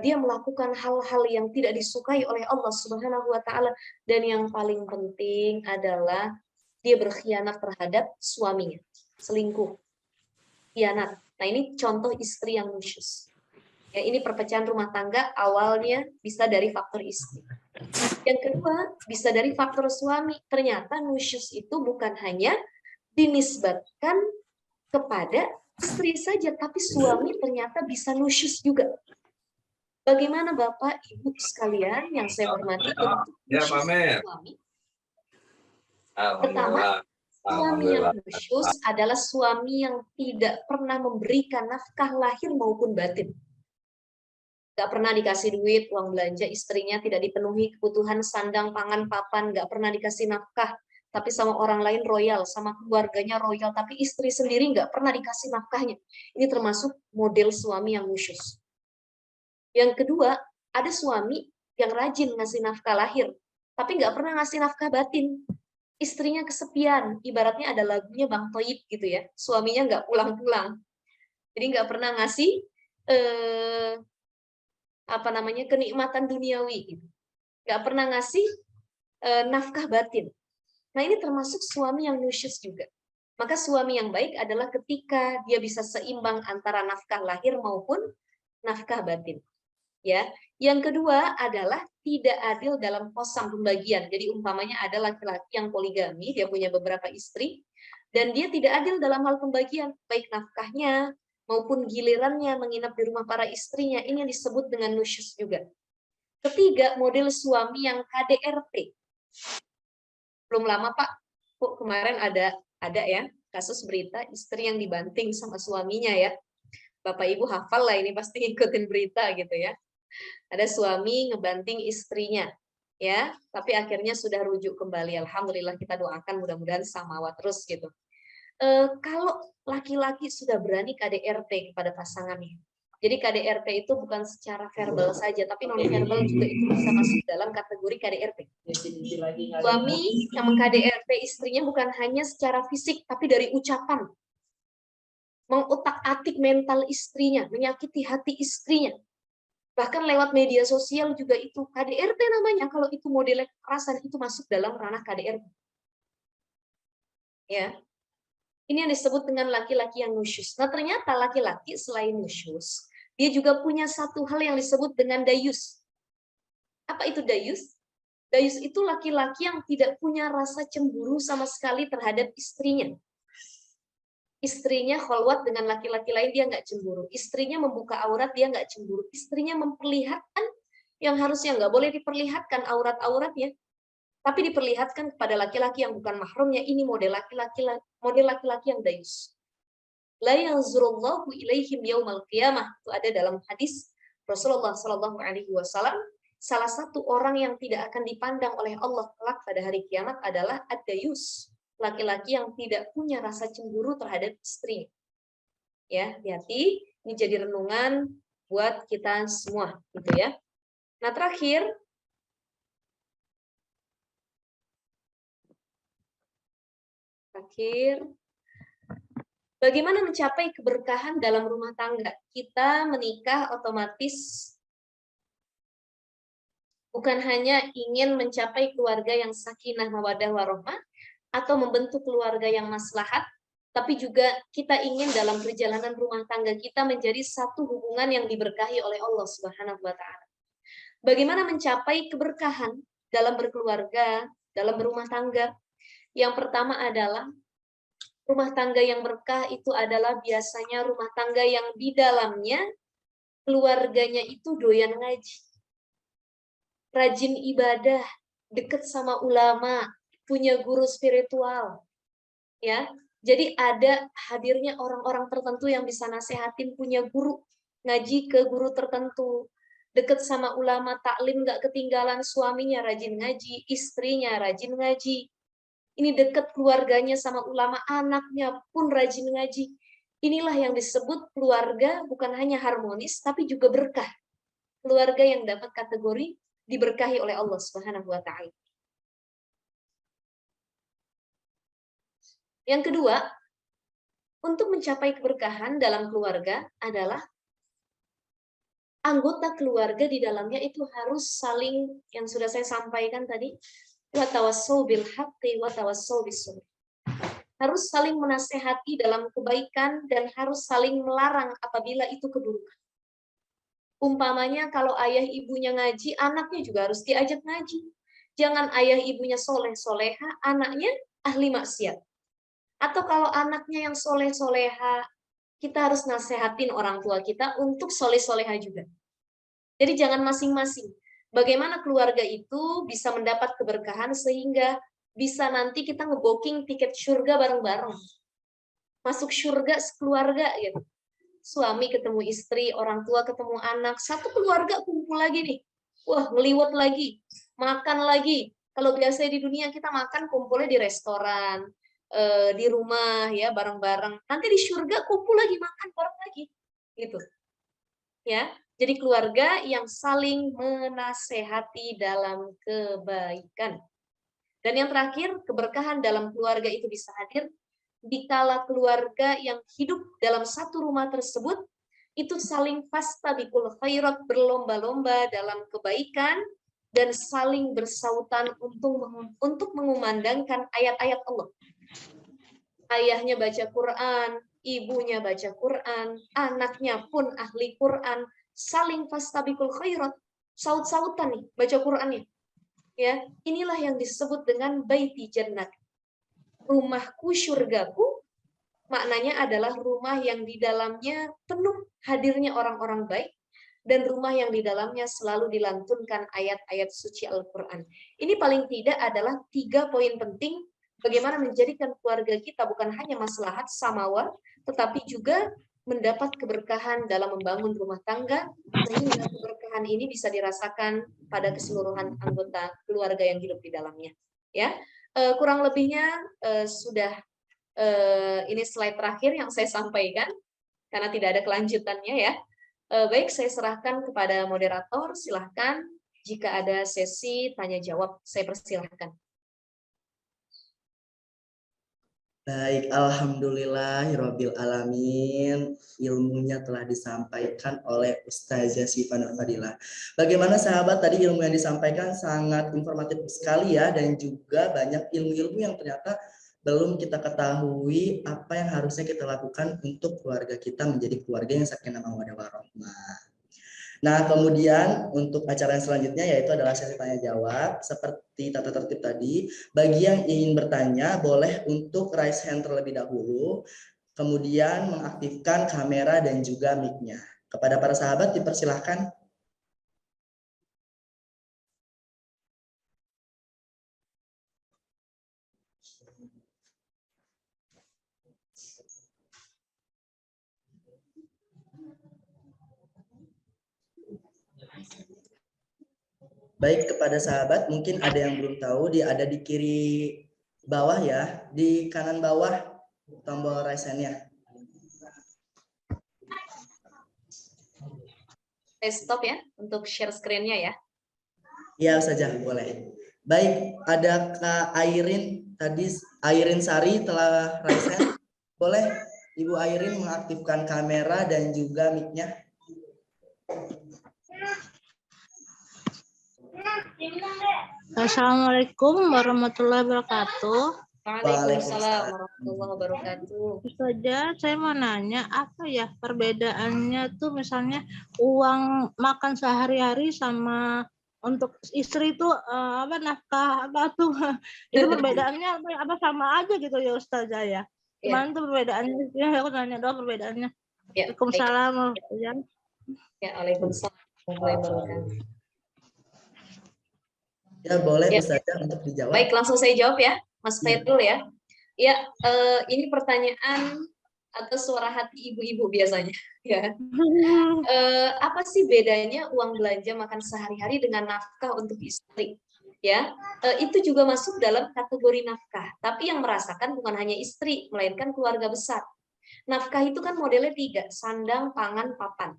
dia melakukan hal-hal yang tidak disukai oleh Allah Subhanahu wa Ta'ala, dan yang paling penting adalah dia berkhianat terhadap suaminya, selingkuh, khianat. Nah, ini contoh istri yang nusyus. Ya, ini perpecahan rumah tangga awalnya bisa dari faktor istri. Yang kedua, bisa dari faktor suami. Ternyata nusyus itu bukan hanya dinisbatkan kepada istri saja, tapi suami ternyata bisa nusyus juga. Bagaimana Bapak, Ibu sekalian yang saya hormati untuk suami? Pertama, suami yang nusyus adalah suami yang tidak pernah memberikan nafkah lahir maupun batin. Gak pernah dikasih duit, uang belanja istrinya, tidak dipenuhi kebutuhan sandang, pangan, papan, gak pernah dikasih nafkah. Tapi sama orang lain royal, sama keluarganya royal, tapi istri sendiri gak pernah dikasih nafkahnya. Ini termasuk model suami yang nusyus. Yang kedua, ada suami yang rajin ngasih nafkah lahir, tapi nggak pernah ngasih nafkah batin. Istrinya kesepian, ibaratnya ada lagunya Bang Toyib gitu ya, suaminya nggak pulang-pulang. Jadi nggak pernah ngasih kenikmatan duniawi gitu. Nggak pernah ngasih nafkah batin. Nah, ini termasuk suami yang nusyus juga. Maka suami yang baik adalah ketika dia bisa seimbang antara nafkah lahir maupun nafkah batin. Ya, yang kedua adalah tidak adil dalam kosam pembagian. Jadi umpamanya ada laki-laki yang poligami, dia punya beberapa istri, dan dia tidak adil dalam hal pembagian, baik nafkahnya maupun gilirannya menginap di rumah para istrinya. Ini yang disebut dengan nusyus juga. Ketiga, model suami yang KDRT. Belum lama Pak, kemarin ada ya kasus berita istri yang dibanting sama suaminya ya. Bapak Ibu hafal lah, ini pasti ngikutin berita gitu ya. Ada suami ngebanting istrinya, ya, tapi akhirnya sudah rujuk kembali. Alhamdulillah, kita doakan mudah-mudahan samawa terus gitu. Kalau laki-laki sudah berani KDRT kepada pasangannya, jadi KDRT itu bukan secara verbal saja, tapi non verbal juga itu bisa masuk dalam kategori KDRT. Suami yang meng-KDRT istrinya bukan hanya secara fisik, tapi dari ucapan, mengutak-atik mental istrinya, menyakiti hati istrinya. Bahkan lewat media sosial juga itu KDRT namanya. Kalau itu model kekerasan, itu masuk dalam ranah KDRT. Ya. Ini yang disebut dengan laki-laki yang nusyus. Nah, ternyata laki-laki selain nusyus, dia juga punya satu hal yang disebut dengan dayus. Apa itu dayus? Dayus itu laki-laki yang tidak punya rasa cemburu sama sekali terhadap istrinya. Istrinya kholwat dengan laki-laki lain, dia nggak cemburu. Istrinya membuka aurat, dia nggak cemburu. Istrinya memperlihatkan yang harusnya nggak boleh diperlihatkan aurat-auratnya, tapi diperlihatkan kepada laki-laki yang bukan mahramnya. Ini model laki-laki yang dayus. La yanzurullahu ilaihim yaumal qiyamah. Itu ada dalam hadis Rasulullah Shallallahu Alaihi Wasallam. Salah satu orang yang tidak akan dipandang oleh Allah kelak pada hari kiamat adalah ad-dayus, laki-laki yang tidak punya rasa cemburu terhadap istri. Ya, hati-hati. Ini jadi renungan buat kita semua, gitu ya. Nah, terakhir, bagaimana mencapai keberkahan dalam rumah tangga? Kita menikah otomatis bukan hanya ingin mencapai keluarga yang sakinah, mawaddah, warahmah, atau membentuk keluarga yang maslahat, tapi juga kita ingin dalam perjalanan rumah tangga kita menjadi satu hubungan yang diberkahi oleh Allah Subhanahu wa Ta'ala. Bagaimana mencapai keberkahan dalam berkeluarga, dalam berumah tangga? Yang pertama adalah rumah tangga yang berkah itu adalah biasanya rumah tangga yang di dalamnya keluarganya itu doyan ngaji, rajin ibadah, dekat sama ulama, punya guru spiritual. Ya. Jadi ada hadirnya orang-orang tertentu yang bisa nasehatin, punya guru, ngaji ke guru tertentu, dekat sama ulama, taklim nggak ketinggalan, suaminya rajin ngaji, istrinya rajin ngaji. Ini dekat keluarganya sama ulama, anaknya pun rajin ngaji. Inilah yang disebut keluarga bukan hanya harmonis, tapi juga berkah. Keluarga yang dapat kategori diberkahi oleh Allah Subhanahu wa Ta'ala. Yang kedua, untuk mencapai keberkahan dalam keluarga adalah anggota keluarga di dalamnya itu harus saling, yang sudah saya sampaikan tadi, wa tawassau bil haqqi wa tawassau bis sabr. Harus saling menasehati dalam kebaikan dan harus saling melarang apabila itu keburukan. Umpamanya kalau ayah ibunya ngaji, anaknya juga harus diajak ngaji. Jangan ayah ibunya soleh-soleha, anaknya ahli maksiat. Atau kalau anaknya yang soleh-soleha, kita harus nasehatin orang tua kita untuk soleh-soleha juga. Jadi jangan masing-masing. Bagaimana keluarga itu bisa mendapat keberkahan sehingga bisa nanti kita ngebooking tiket surga bareng-bareng. Masuk surga sekeluarga gitu. Suami ketemu istri, orang tua ketemu anak, satu keluarga kumpul lagi nih. Wah, ngeliwat lagi, makan lagi. Kalau biasa di dunia kita makan kumpulnya di restoran, di rumah ya bareng-bareng. Nanti di surga kumpul lagi, makan bareng lagi. Gitu. Ya. Jadi keluarga yang saling menasehati dalam kebaikan. Dan yang terakhir, keberkahan dalam keluarga itu bisa hadir dikala keluarga yang hidup dalam satu rumah tersebut itu saling fastabiqul khairat, berlomba-lomba dalam kebaikan dan saling bersautan untuk mengumandangkan ayat-ayat Allah. Ayahnya baca Quran, ibunya baca Quran, anaknya pun ahli Quran, saling fastabiqul khairat, saut-sautan nih baca Qurannya. Ya, inilah yang disebut dengan baiti jannat. Rumahku syurgaku, maknanya adalah rumah yang di dalamnya penuh hadirnya orang-orang baik dan rumah yang di dalamnya selalu dilantunkan ayat-ayat suci Al-Quran. Ini paling tidak adalah 3 poin penting bagaimana menjadikan keluarga kita bukan hanya maslahat samawa, tetapi juga mendapat keberkahan dalam membangun rumah tangga, sehingga keberkahan ini bisa dirasakan pada keseluruhan anggota keluarga yang hidup di dalamnya. Ya. Kurang lebihnya sudah ini slide terakhir yang saya sampaikan karena tidak ada kelanjutannya ya. Baik, saya serahkan kepada moderator, silahkan jika ada sesi tanya jawab saya persilahkan. Baik, alhamdulillahirabbil alamin. Ilmunya telah disampaikan oleh Ustazah Syifa Nur Fadilah. Bagaimana sahabat, tadi ilmu yang disampaikan sangat informatif sekali ya, dan juga banyak ilmu-ilmu yang ternyata belum kita ketahui apa yang harusnya kita lakukan untuk keluarga kita menjadi keluarga yang sakinah mawaddah warahmah. Nah, kemudian untuk acara yang selanjutnya yaitu adalah sesi tanya jawab. Seperti tata tertib tadi, bagi yang ingin bertanya boleh untuk raise hand terlebih dahulu, kemudian mengaktifkan kamera dan juga mic-nya. Kepada para sahabat dipersilahkan. Baik, kepada sahabat mungkin ada yang belum tahu, dia ada di kiri bawah ya, di kanan bawah tombol raise hand-nya. Saya stop ya untuk share screen-nya ya. Iya saja, boleh. Baik, ada Kak Airin tadi, Airin Sari telah raise hand. Boleh Ibu Airin mengaktifkan kamera dan juga mic-nya. Assalamualaikum warahmatullahi wabarakatuh. Waalaikumsalam warahmatullahi wabarakatuh. Saja saya mau nanya apa ya perbedaannya tuh misalnya uang makan sehari-hari sama untuk istri itu apa nafkah apa tuh itu perbedaannya apa sama aja gitu ya Ustazah ya. Gimana tuh perbedaannya? Ya aku nanya doang perbedaannya. Ya, Waalaikumsalam warahmatullahi wabarakatuh. ya, waalaikumsalam warahmatullahi wabarakatuh. Ya, boleh Ya. Ustazah untuk dijawab. Baik, langsung saya jawab ya, Mas Fairul ya. Ya, ini pertanyaan atau suara hati ibu-ibu biasanya ya. Apa sih bedanya uang belanja makan sehari-hari dengan nafkah untuk istri? Ya, itu juga masuk dalam kategori nafkah. Tapi yang merasakan bukan hanya istri, melainkan keluarga besar. Nafkah itu kan modelnya 3, sandang, pangan, papan.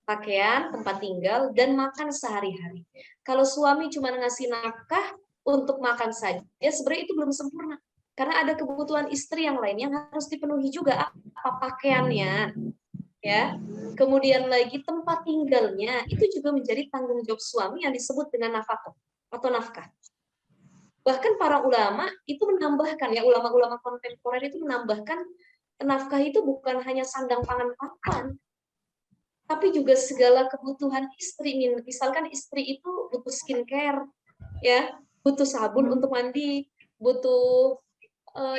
Pakaian, tempat tinggal, dan makan sehari-hari. Kalau suami cuma ngasih nafkah untuk makan saja, sebenarnya itu belum sempurna. Karena ada kebutuhan istri yang lain yang harus dipenuhi juga, apa pakaiannya, ya. Kemudian lagi tempat tinggalnya itu juga menjadi tanggung jawab suami yang disebut dengan nafkah atau nafkah. Bahkan para ulama itu menambahkan ya, ulama-ulama kontemporer itu menambahkan nafkah itu bukan hanya sandang pangan papan, tapi juga segala kebutuhan istri. Misalkan istri itu butuh skincare, ya, butuh sabun untuk mandi, butuh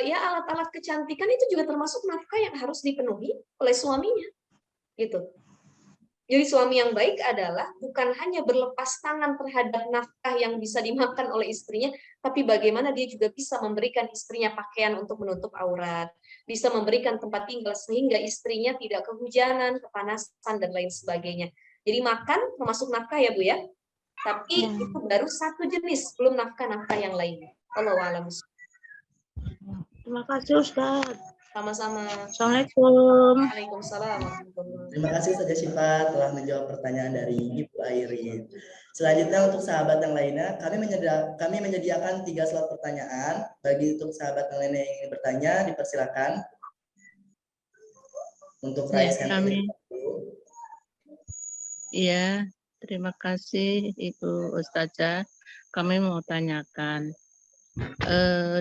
ya alat-alat kecantikan, itu juga termasuk nafkah yang harus dipenuhi oleh suaminya, gitu. Jadi suami yang baik adalah bukan hanya berlepas tangan terhadap nafkah yang bisa dimakan oleh istrinya, tapi bagaimana dia juga bisa memberikan istrinya pakaian untuk menutup aurat, bisa memberikan tempat tinggal sehingga istrinya tidak kehujanan, kepanasan, dan lain sebagainya. Jadi makan termasuk nafkah ya Bu ya, tapi itu baru satu jenis, belum nafkah-nafkah yang lainnya. Allahu a'lam. Terima kasih Ustaz. Sama-sama. Assalamualaikum. Waalaikumsalam. Terima kasih Ustazah Syifa telah menjawab pertanyaan dari Ibu Airin. Selanjutnya untuk sahabat yang lainnya, kami menyediakan 3 slot pertanyaan. Bagi untuk sahabat yang lainnya yang ingin bertanya, dipersilakan untuk raise hand. Iya, terima kasih Ibu Ustazah. Kami mau tanyakan,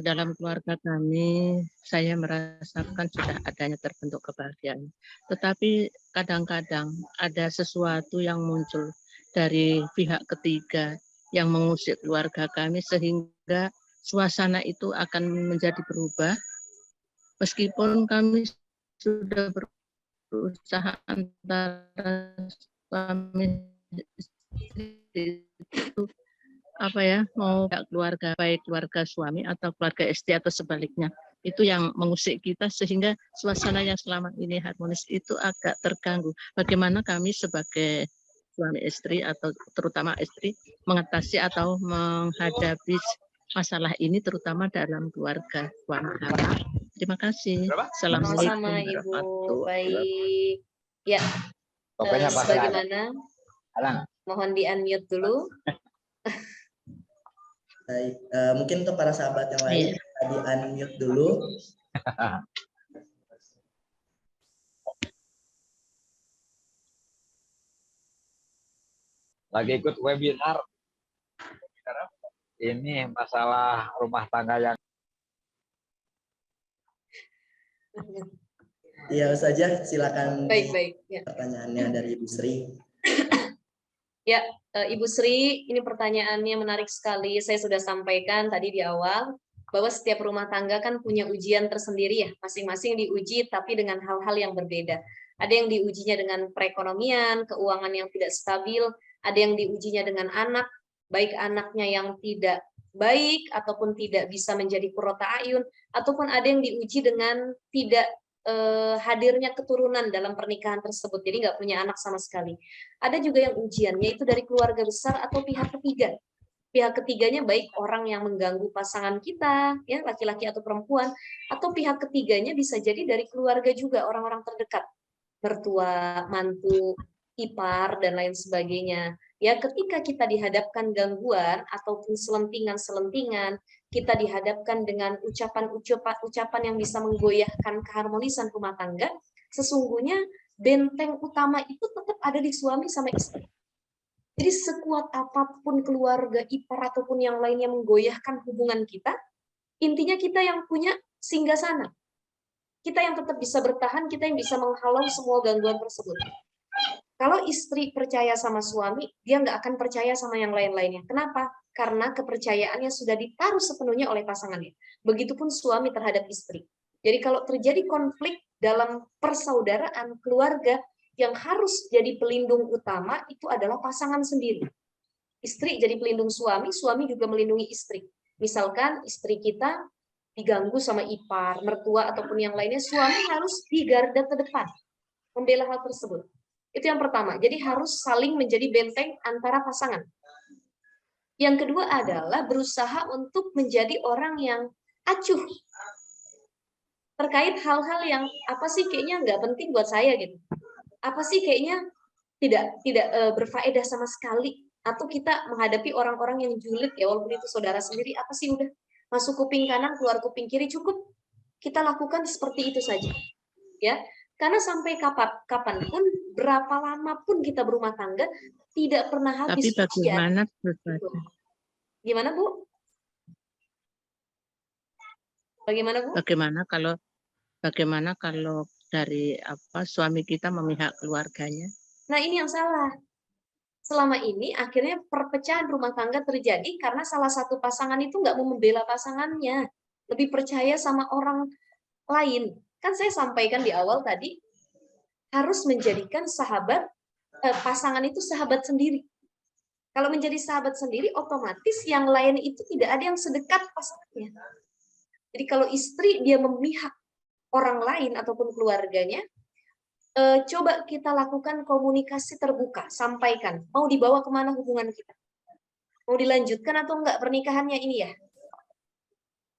dalam keluarga kami, saya merasakan sudah adanya terbentuk kebahagiaan. Tetapi kadang-kadang ada sesuatu yang muncul dari pihak ketiga yang mengusik keluarga kami sehingga suasana itu akan menjadi berubah. Meskipun kami sudah berusaha antara suami istri itu mau keluarga baik keluarga suami atau keluarga istri atau sebaliknya, itu yang mengusik kita sehingga suasana yang selama ini harmonis itu agak terganggu. Bagaimana kami sebagai suami istri atau terutama istri mengatasi atau menghadapi masalah ini terutama dalam keluarga suami kami. Terima kasih. Assalamualaikum Sama-sama Ibu. warahmatullahi Baik. Ya. Sebagaimana mohon di-unmute dulu. Baik, mungkin untuk para sahabat yang lain di unmute dulu. Lagi ikut webinar. Ini masalah rumah tangga yang Iya, Ustazah, silakan Baik. Ya. pertanyaannya dari Ibu Sri. Ya, Ibu Sri, ini pertanyaannya menarik sekali. Saya sudah sampaikan tadi di awal bahwa setiap rumah tangga kan punya ujian tersendiri ya, masing-masing diuji tapi dengan hal-hal yang berbeda. Ada yang diujinya dengan perekonomian, keuangan yang tidak stabil, ada yang diujinya dengan anak, baik anaknya yang tidak baik ataupun tidak bisa menjadi qurrata ayun, ataupun ada yang diuji dengan tidak hadirnya keturunan dalam pernikahan tersebut, jadi nggak punya anak sama sekali. Ada juga yang ujiannya itu dari keluarga besar atau pihak ketiga. Pihak ketiganya baik orang yang mengganggu pasangan kita, ya laki-laki atau perempuan, atau pihak ketiganya bisa jadi dari keluarga juga, orang-orang terdekat, mertua, mantu, ipar, dan lain sebagainya. Ya, ketika kita dihadapkan gangguan ataupun selentingan-selentingan, kita dihadapkan dengan ucapan yang bisa menggoyahkan keharmonisan rumah tangga, sesungguhnya benteng utama itu tetap ada di suami sama istri. Jadi sekuat apapun keluarga, ipar, ataupun yang lainnya menggoyahkan hubungan kita, intinya kita yang punya singgasana. Kita yang tetap bisa bertahan, kita yang bisa menghalau semua gangguan tersebut. Kalau istri percaya sama suami, dia nggak akan percaya sama yang lain-lainnya. Kenapa? Karena kepercayaannya sudah ditaruh sepenuhnya oleh pasangannya. Begitupun suami terhadap istri. Jadi kalau terjadi konflik dalam persaudaraan, keluarga, yang harus jadi pelindung utama itu adalah pasangan sendiri. Istri jadi pelindung suami, suami juga melindungi istri. Misalkan istri kita diganggu sama ipar, mertua, ataupun yang lainnya, suami harus di garda terdepan, membela hal tersebut. Itu yang pertama. Jadi harus saling menjadi benteng antara pasangan. Yang kedua adalah berusaha untuk menjadi orang yang acuh terkait hal-hal yang apa sih kayaknya nggak penting buat saya gitu. Apa sih kayaknya tidak berfaedah sama sekali, atau kita menghadapi orang-orang yang julid ya, walaupun itu saudara sendiri, apa sih udah masuk kuping kanan keluar kuping kiri, cukup kita lakukan seperti itu saja ya. Karena sampai kapanpun, berapa lama pun kita berumah tangga, tidak pernah habis. Tapi bagaimana? Gimana Bu? Bagaimana kalau dari suami kita memihak keluarganya? Nah ini yang salah. Selama ini akhirnya perpecahan rumah tangga terjadi karena salah satu pasangan itu nggak mau membela pasangannya, lebih percaya sama orang lain. Kan saya sampaikan di awal tadi, harus menjadikan pasangan itu sahabat sendiri. Kalau menjadi sahabat sendiri, otomatis yang lain itu tidak ada yang sedekat pasangannya. Jadi kalau istri dia memihak orang lain ataupun keluarganya, coba kita lakukan komunikasi terbuka, sampaikan, mau dibawa kemana hubungan kita? Mau dilanjutkan atau enggak pernikahannya ini ya?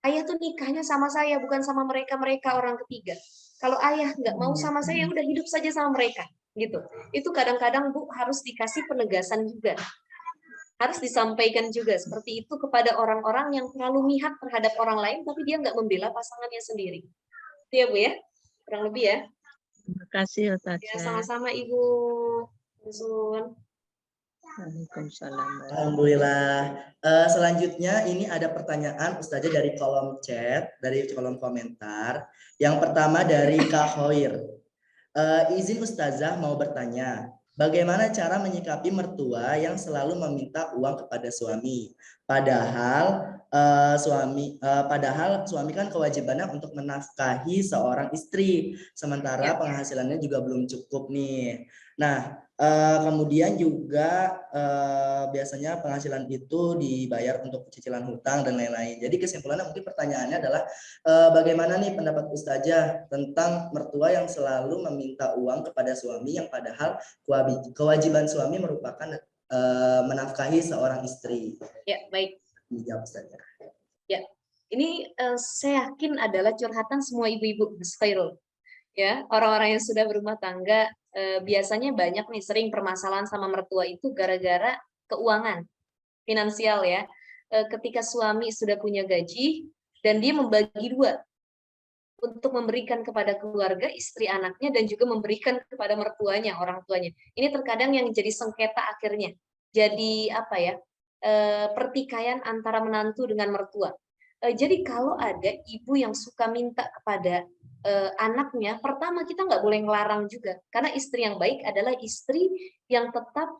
Ayah tuh nikahnya sama saya, bukan sama mereka orang ketiga. Kalau ayah nggak mau sama saya, udah hidup saja sama mereka, gitu. Itu kadang-kadang Bu harus dikasih penegasan juga, harus disampaikan juga seperti itu kepada orang-orang yang terlalu mihak terhadap orang lain, tapi dia nggak membela pasangannya sendiri. Itu ya Bu ya, kurang lebih ya. Terima kasih Ustazah. Ya, sama-sama Ibu. Waalaikumsalam. Alhamdulillah. Selanjutnya ini ada pertanyaan Ustazah dari kolom chat, dari kolom komentar. Yang pertama dari Kak Hoir. Izin Ustazah mau bertanya, bagaimana cara menyikapi mertua yang selalu meminta uang kepada suami? Padahal suami kan kewajibannya untuk menafkahi seorang istri, sementara penghasilannya juga belum cukup nih. Nah, kemudian juga biasanya penghasilan itu dibayar untuk cicilan hutang dan lain-lain. Jadi kesimpulannya mungkin pertanyaannya adalah bagaimana nih pendapat Ustazah tentang mertua yang selalu meminta uang kepada suami yang padahal kewajiban suami merupakan menafkahi seorang istri. Ya, baik. Dijawab Ustazah. Ya, ini saya yakin adalah curhatan semua ibu-ibu, Mas Khairul. Ya, orang-orang yang sudah berumah tangga biasanya banyak nih sering permasalahan sama mertua itu gara-gara keuangan, finansial ya. Ketika suami sudah punya gaji dan dia membagi dua untuk memberikan kepada keluarga, istri anaknya, dan juga memberikan kepada mertuanya, orang tuanya. Ini terkadang yang jadi sengketa akhirnya. Jadi apa ya? Pertikaian antara menantu dengan mertua. Jadi kalau ada ibu yang suka minta kepada anaknya, pertama kita nggak boleh ngelarang juga, karena istri yang baik adalah istri yang tetap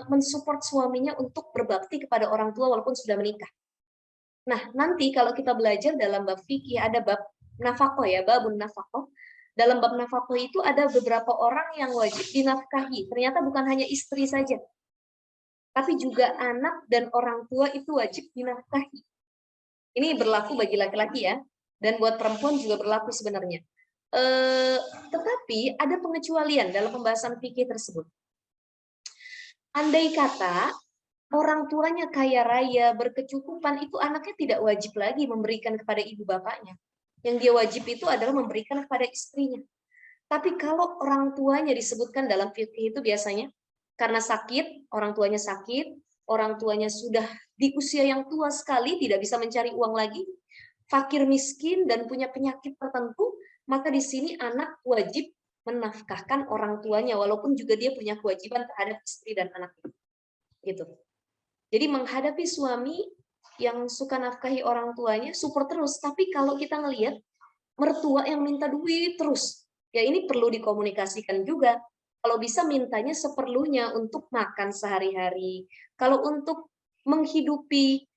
mensupport suaminya untuk berbakti kepada orang tua walaupun sudah menikah. Nah, nanti kalau kita belajar dalam bab fikih ada bab nafkah ya, babun nafkah. Dalam bab nafkah itu ada beberapa orang yang wajib dinafkahi. Ternyata bukan hanya istri saja, tapi juga anak dan orang tua itu wajib dinafkahi. Ini berlaku bagi laki-laki ya, dan buat perempuan juga berlaku sebenarnya. Tetapi ada pengecualian dalam pembahasan fikih tersebut. Andai kata orang tuanya kaya raya, berkecukupan, itu anaknya tidak wajib lagi memberikan kepada ibu bapaknya. Yang dia wajib itu adalah memberikan kepada istrinya. Tapi kalau orang tuanya disebutkan dalam fikih itu biasanya karena sakit, orang tuanya sakit, orang tuanya sudah di usia yang tua sekali, tidak bisa mencari uang lagi, fakir miskin dan punya penyakit tertentu, maka di sini anak wajib menafkahkan orang tuanya walaupun juga dia punya kewajiban terhadap istri dan anaknya. Gitu. Jadi menghadapi suami yang suka nafkahi orang tuanya super terus, tapi kalau kita ngelihat mertua yang minta duit terus, ya ini perlu dikomunikasikan juga. Kalau bisa mintanya seperlunya untuk makan sehari-hari. Kalau untuk menghidupi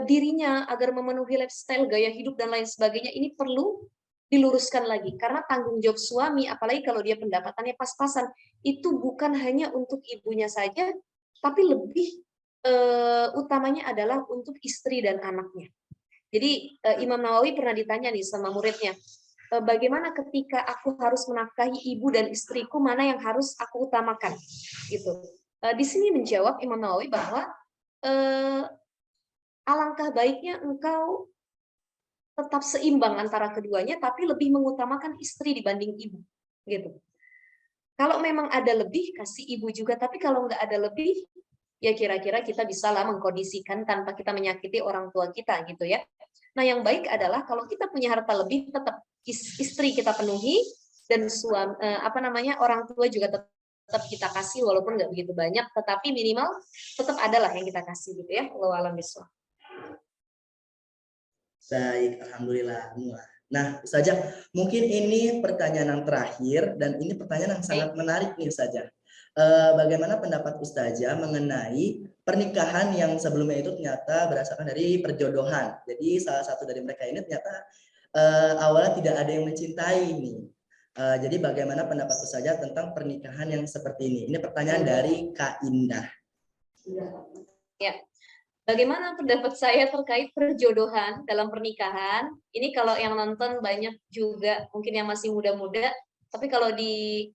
dirinya agar memenuhi lifestyle, gaya hidup dan lain sebagainya, ini perlu diluruskan lagi. Karena tanggung jawab suami, apalagi kalau dia pendapatannya pas-pasan, itu bukan hanya untuk ibunya saja, tapi lebih utamanya adalah untuk istri dan anaknya. Jadi Imam Nawawi pernah ditanya nih sama muridnya, bagaimana ketika aku harus menafkahi ibu dan istriku, mana yang harus aku utamakan? Gitu. Di sini menjawab Imam Nawawi bahwa alangkah baiknya engkau tetap seimbang antara keduanya, tapi lebih mengutamakan istri dibanding ibu. Gitu. Kalau memang ada lebih, kasih ibu juga. Tapi kalau nggak ada lebih, ya kira-kira kita bisa lah mengkondisikan tanpa kita menyakiti orang tua kita, gitu ya. Nah, yang baik adalah kalau kita punya harta lebih, tetap istri kita penuhi dan suami orang tua juga tetap kita kasih walaupun nggak begitu banyak, tetapi minimal tetap adalah yang kita kasih gitu ya. Wallahu a'lam bishawab. Baik, alhamdulillah. Nah, Ustazah, mungkin ini pertanyaan yang terakhir dan ini pertanyaan yang sangat menarik nih Ustazah. Bagaimana pendapat Ustazah mengenai pernikahan yang sebelumnya itu ternyata berdasarkan dari perjodohan. Jadi salah satu dari mereka ini ternyata awalnya tidak ada yang mencintai nih. Jadi bagaimana pendapat Ustazah tentang pernikahan yang seperti ini? Ini pertanyaan dari Kak Indah. Ya. Bagaimana pendapat saya terkait perjodohan dalam pernikahan? Ini kalau yang nonton banyak juga mungkin yang masih muda-muda, tapi kalau di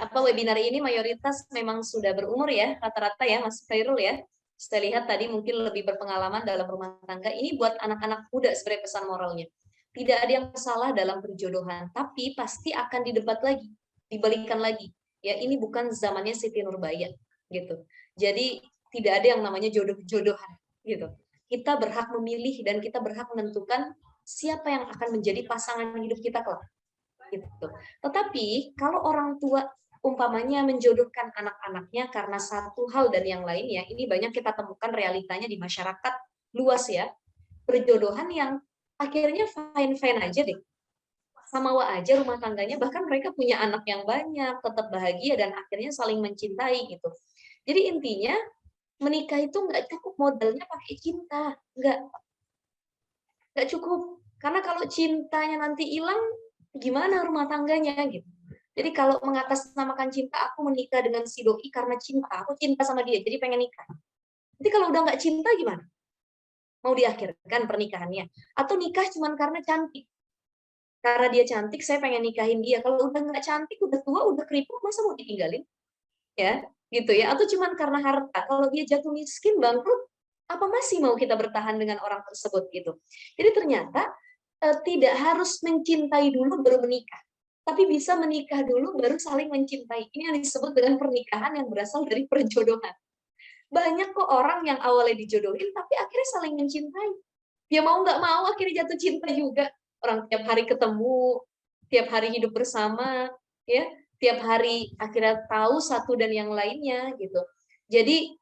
webinar ini mayoritas memang sudah berumur ya, rata-rata ya Mas Khairul ya. Saya lihat tadi mungkin lebih berpengalaman dalam rumah tangga. Ini buat anak-anak muda sebenarnya pesan moralnya. Tidak ada yang salah dalam perjodohan, tapi pasti akan didebat lagi, dibalikan lagi. Ya, ini bukan zamannya Siti Nurbaya gitu. Jadi tidak ada yang namanya jodoh-jodohan gitu. Kita berhak memilih dan kita berhak menentukan siapa yang akan menjadi pasangan hidup kita kelak. Gitu. Tetapi kalau orang tua umpamanya menjodohkan anak-anaknya karena satu hal dan yang lainnya, ini banyak kita temukan realitanya di masyarakat luas ya. Perjodohan yang akhirnya fine-fine aja deh. Sama aja rumah tangganya, bahkan mereka punya anak yang banyak, tetap bahagia dan akhirnya saling mencintai gitu. Jadi intinya menikah itu nggak cukup modalnya pakai cinta, nggak cukup. Karena kalau cintanya nanti hilang, gimana rumah tangganya gitu. Jadi kalau mengatasnamakan cinta, aku menikah dengan si doi karena cinta, aku cinta sama dia, jadi pengen nikah. Nanti kalau udah nggak cinta gimana? Mau diakhirkan pernikahannya? Atau nikah cuma karena cantik? Karena dia cantik, saya pengen nikahin dia. Kalau udah nggak cantik, udah tua, udah keriput, masa mau ditinggalin? Ya, gitu ya. Atau cuma karena harta. Kalau dia jatuh miskin, bangkrut, apa masih mau kita bertahan dengan orang tersebut gitu. Jadi ternyata tidak harus mencintai dulu baru menikah. Tapi bisa menikah dulu baru saling mencintai. Ini yang disebut dengan pernikahan yang berasal dari perjodohan. Banyak kok orang yang awalnya dijodohin, tapi akhirnya saling mencintai. Dia mau nggak mau akhirnya jatuh cinta juga. Orang tiap hari ketemu, tiap hari hidup bersama, ya, tiap hari akhirnya tahu satu dan yang lainnya gitu. Jadi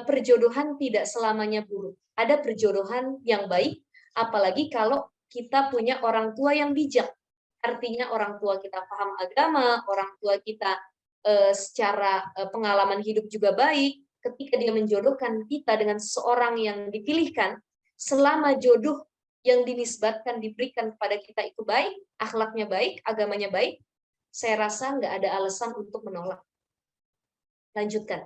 perjodohan tidak selamanya buruk. Ada perjodohan yang baik, apalagi kalau kita punya orang tua yang bijak. Artinya orang tua kita paham agama, orang tua kita secara pengalaman hidup juga baik. Ketika dia menjodohkan kita dengan seseorang yang dipilihkan, selama jodoh yang dinisbatkan diberikan kepada kita itu baik, akhlaknya baik, agamanya baik, saya rasa nggak ada alasan untuk menolak. Lanjutkan.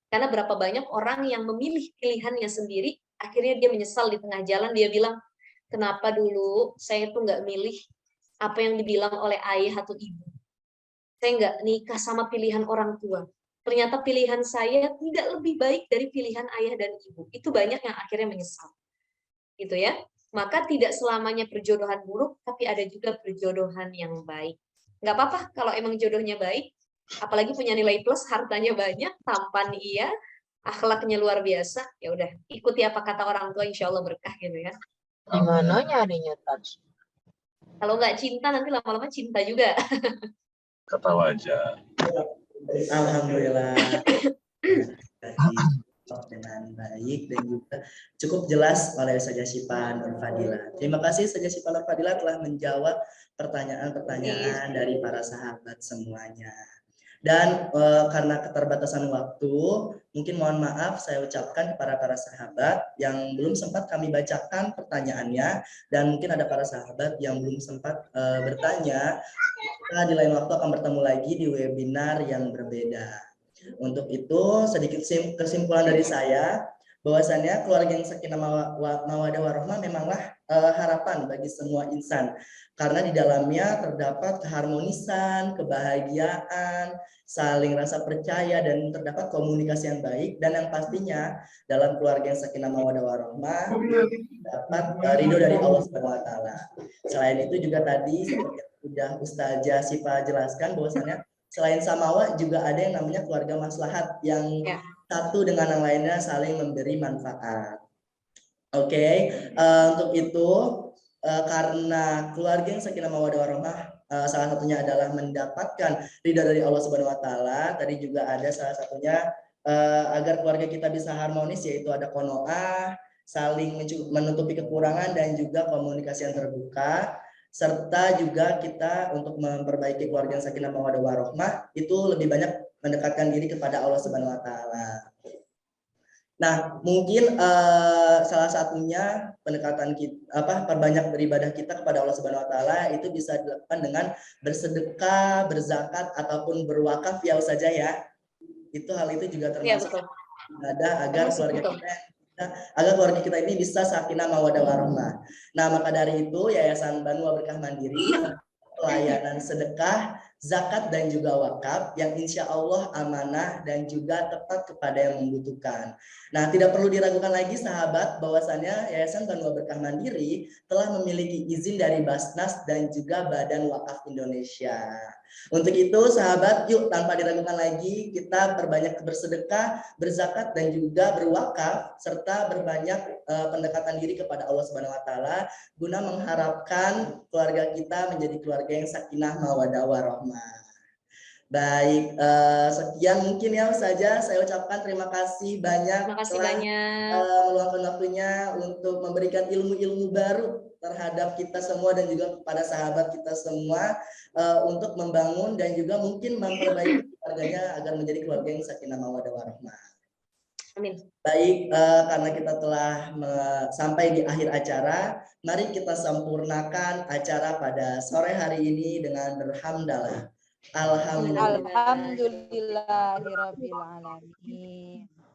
Karena berapa banyak orang yang memilih pilihannya sendiri, akhirnya dia menyesal di tengah jalan, dia bilang, kenapa dulu saya tuh nggak milih apa yang dibilang oleh ayah atau ibu. Saya nggak nikah sama pilihan orang tua. Ternyata pilihan saya tidak lebih baik dari pilihan ayah dan ibu. Itu banyak yang akhirnya menyesal. Gitu ya. Maka tidak selamanya perjodohan buruk, tapi ada juga perjodohan yang baik. Nggak apa-apa kalau emang jodohnya baik, apalagi punya nilai plus, hartanya banyak, tampan iya, akhlaknya luar biasa, ya udah ikuti apa kata orang tua, insya Allah berkah gitu ya. Gimana nyarinya, Taj? Kalau nggak cinta, nanti lama-lama cinta juga. Ketawa aja. Alhamdulillah. Dengan baik dan juga cukup jelas oleh Ustazah Syifa Nur Fadila. Terima kasih Ustazah Syifa Nur Fadila telah menjawab pertanyaan-pertanyaan dari para sahabat semuanya. Dan karena keterbatasan waktu, mungkin mohon maaf saya ucapkan kepada para sahabat yang belum sempat kami bacakan pertanyaannya, dan mungkin ada para sahabat yang belum sempat bertanya. Kita di lain waktu akan bertemu lagi di webinar yang berbeda. Untuk itu sedikit kesimpulan dari saya, bahwasannya keluarga yang sakinah mawaddah warahmah memanglah harapan bagi semua insan, karena di dalamnya terdapat keharmonisan, kebahagiaan, saling rasa percaya, dan terdapat komunikasi yang baik, dan yang pastinya dalam keluarga yang sakinah mawaddah warahmah dapat ridho dari Allah Subhanahu wa taala. Selain itu juga tadi seperti yang sudah Ustazah Syifa jelaskan, bahwasannya selain samawa juga ada yang namanya keluarga maslahat, yang satu dengan yang lainnya saling memberi manfaat. Oke, untuk itu karena keluarga yang sakinah mawaddah warahmah salah satunya adalah mendapatkan ridha dari Allah Subhanahu wa taala. Tadi juga ada salah satunya agar keluarga kita bisa harmonis, yaitu ada qanaah, saling menutupi kekurangan, dan juga komunikasi yang terbuka. Serta juga kita untuk memperbaiki keluarga yang sakinah mawaddah warahmah itu lebih banyak mendekatkan diri kepada Allah Subhanahu wa taala. Nah, mungkin salah satunya pendekatan kita, perbanyak beribadah kita kepada Allah Subhanahu wa taala itu bisa dilakukan dengan bersedekah, berzakat, ataupun berwakaf ya saja ya. Itu hal itu juga termasuk ibadah agar keluarga kita ini bisa sakinah mawaddah warahmah. Nah, maka dari itu Yayasan Banua Berkah Mandiri pelayanan sedekah, zakat, dan juga wakaf yang insya Allah amanah dan juga tepat kepada yang membutuhkan. Nah, tidak perlu diragukan lagi sahabat bahwasannya Yayasan Banua Berkah Mandiri telah memiliki izin dari Basnas dan juga Badan Wakaf Indonesia. Untuk itu sahabat, yuk tanpa diragukan lagi kita berbanyak bersedekah, berzakat, dan juga berwakaf, serta berbanyak pendekatan diri kepada Allah Subhanahu wa taala guna mengharapkan keluarga kita menjadi keluarga yang sakinah mawaddah warahmah. Baik, sekian mungkin ya saja saya ucapkan terima kasih banyak. Terima kasih banyak. Meluangkan waktunya untuk memberikan ilmu-ilmu baru terhadap kita semua dan juga kepada sahabat kita semua untuk membangun dan juga mungkin memperbaiki keluarganya agar menjadi keluarga yang sakinah mawaddah warahmah. Amin. Baik, karena kita telah sampai di akhir acara, mari kita sempurnakan acara pada sore hari ini dengan berhamdalah. Alhamdulillahirabbil alamin.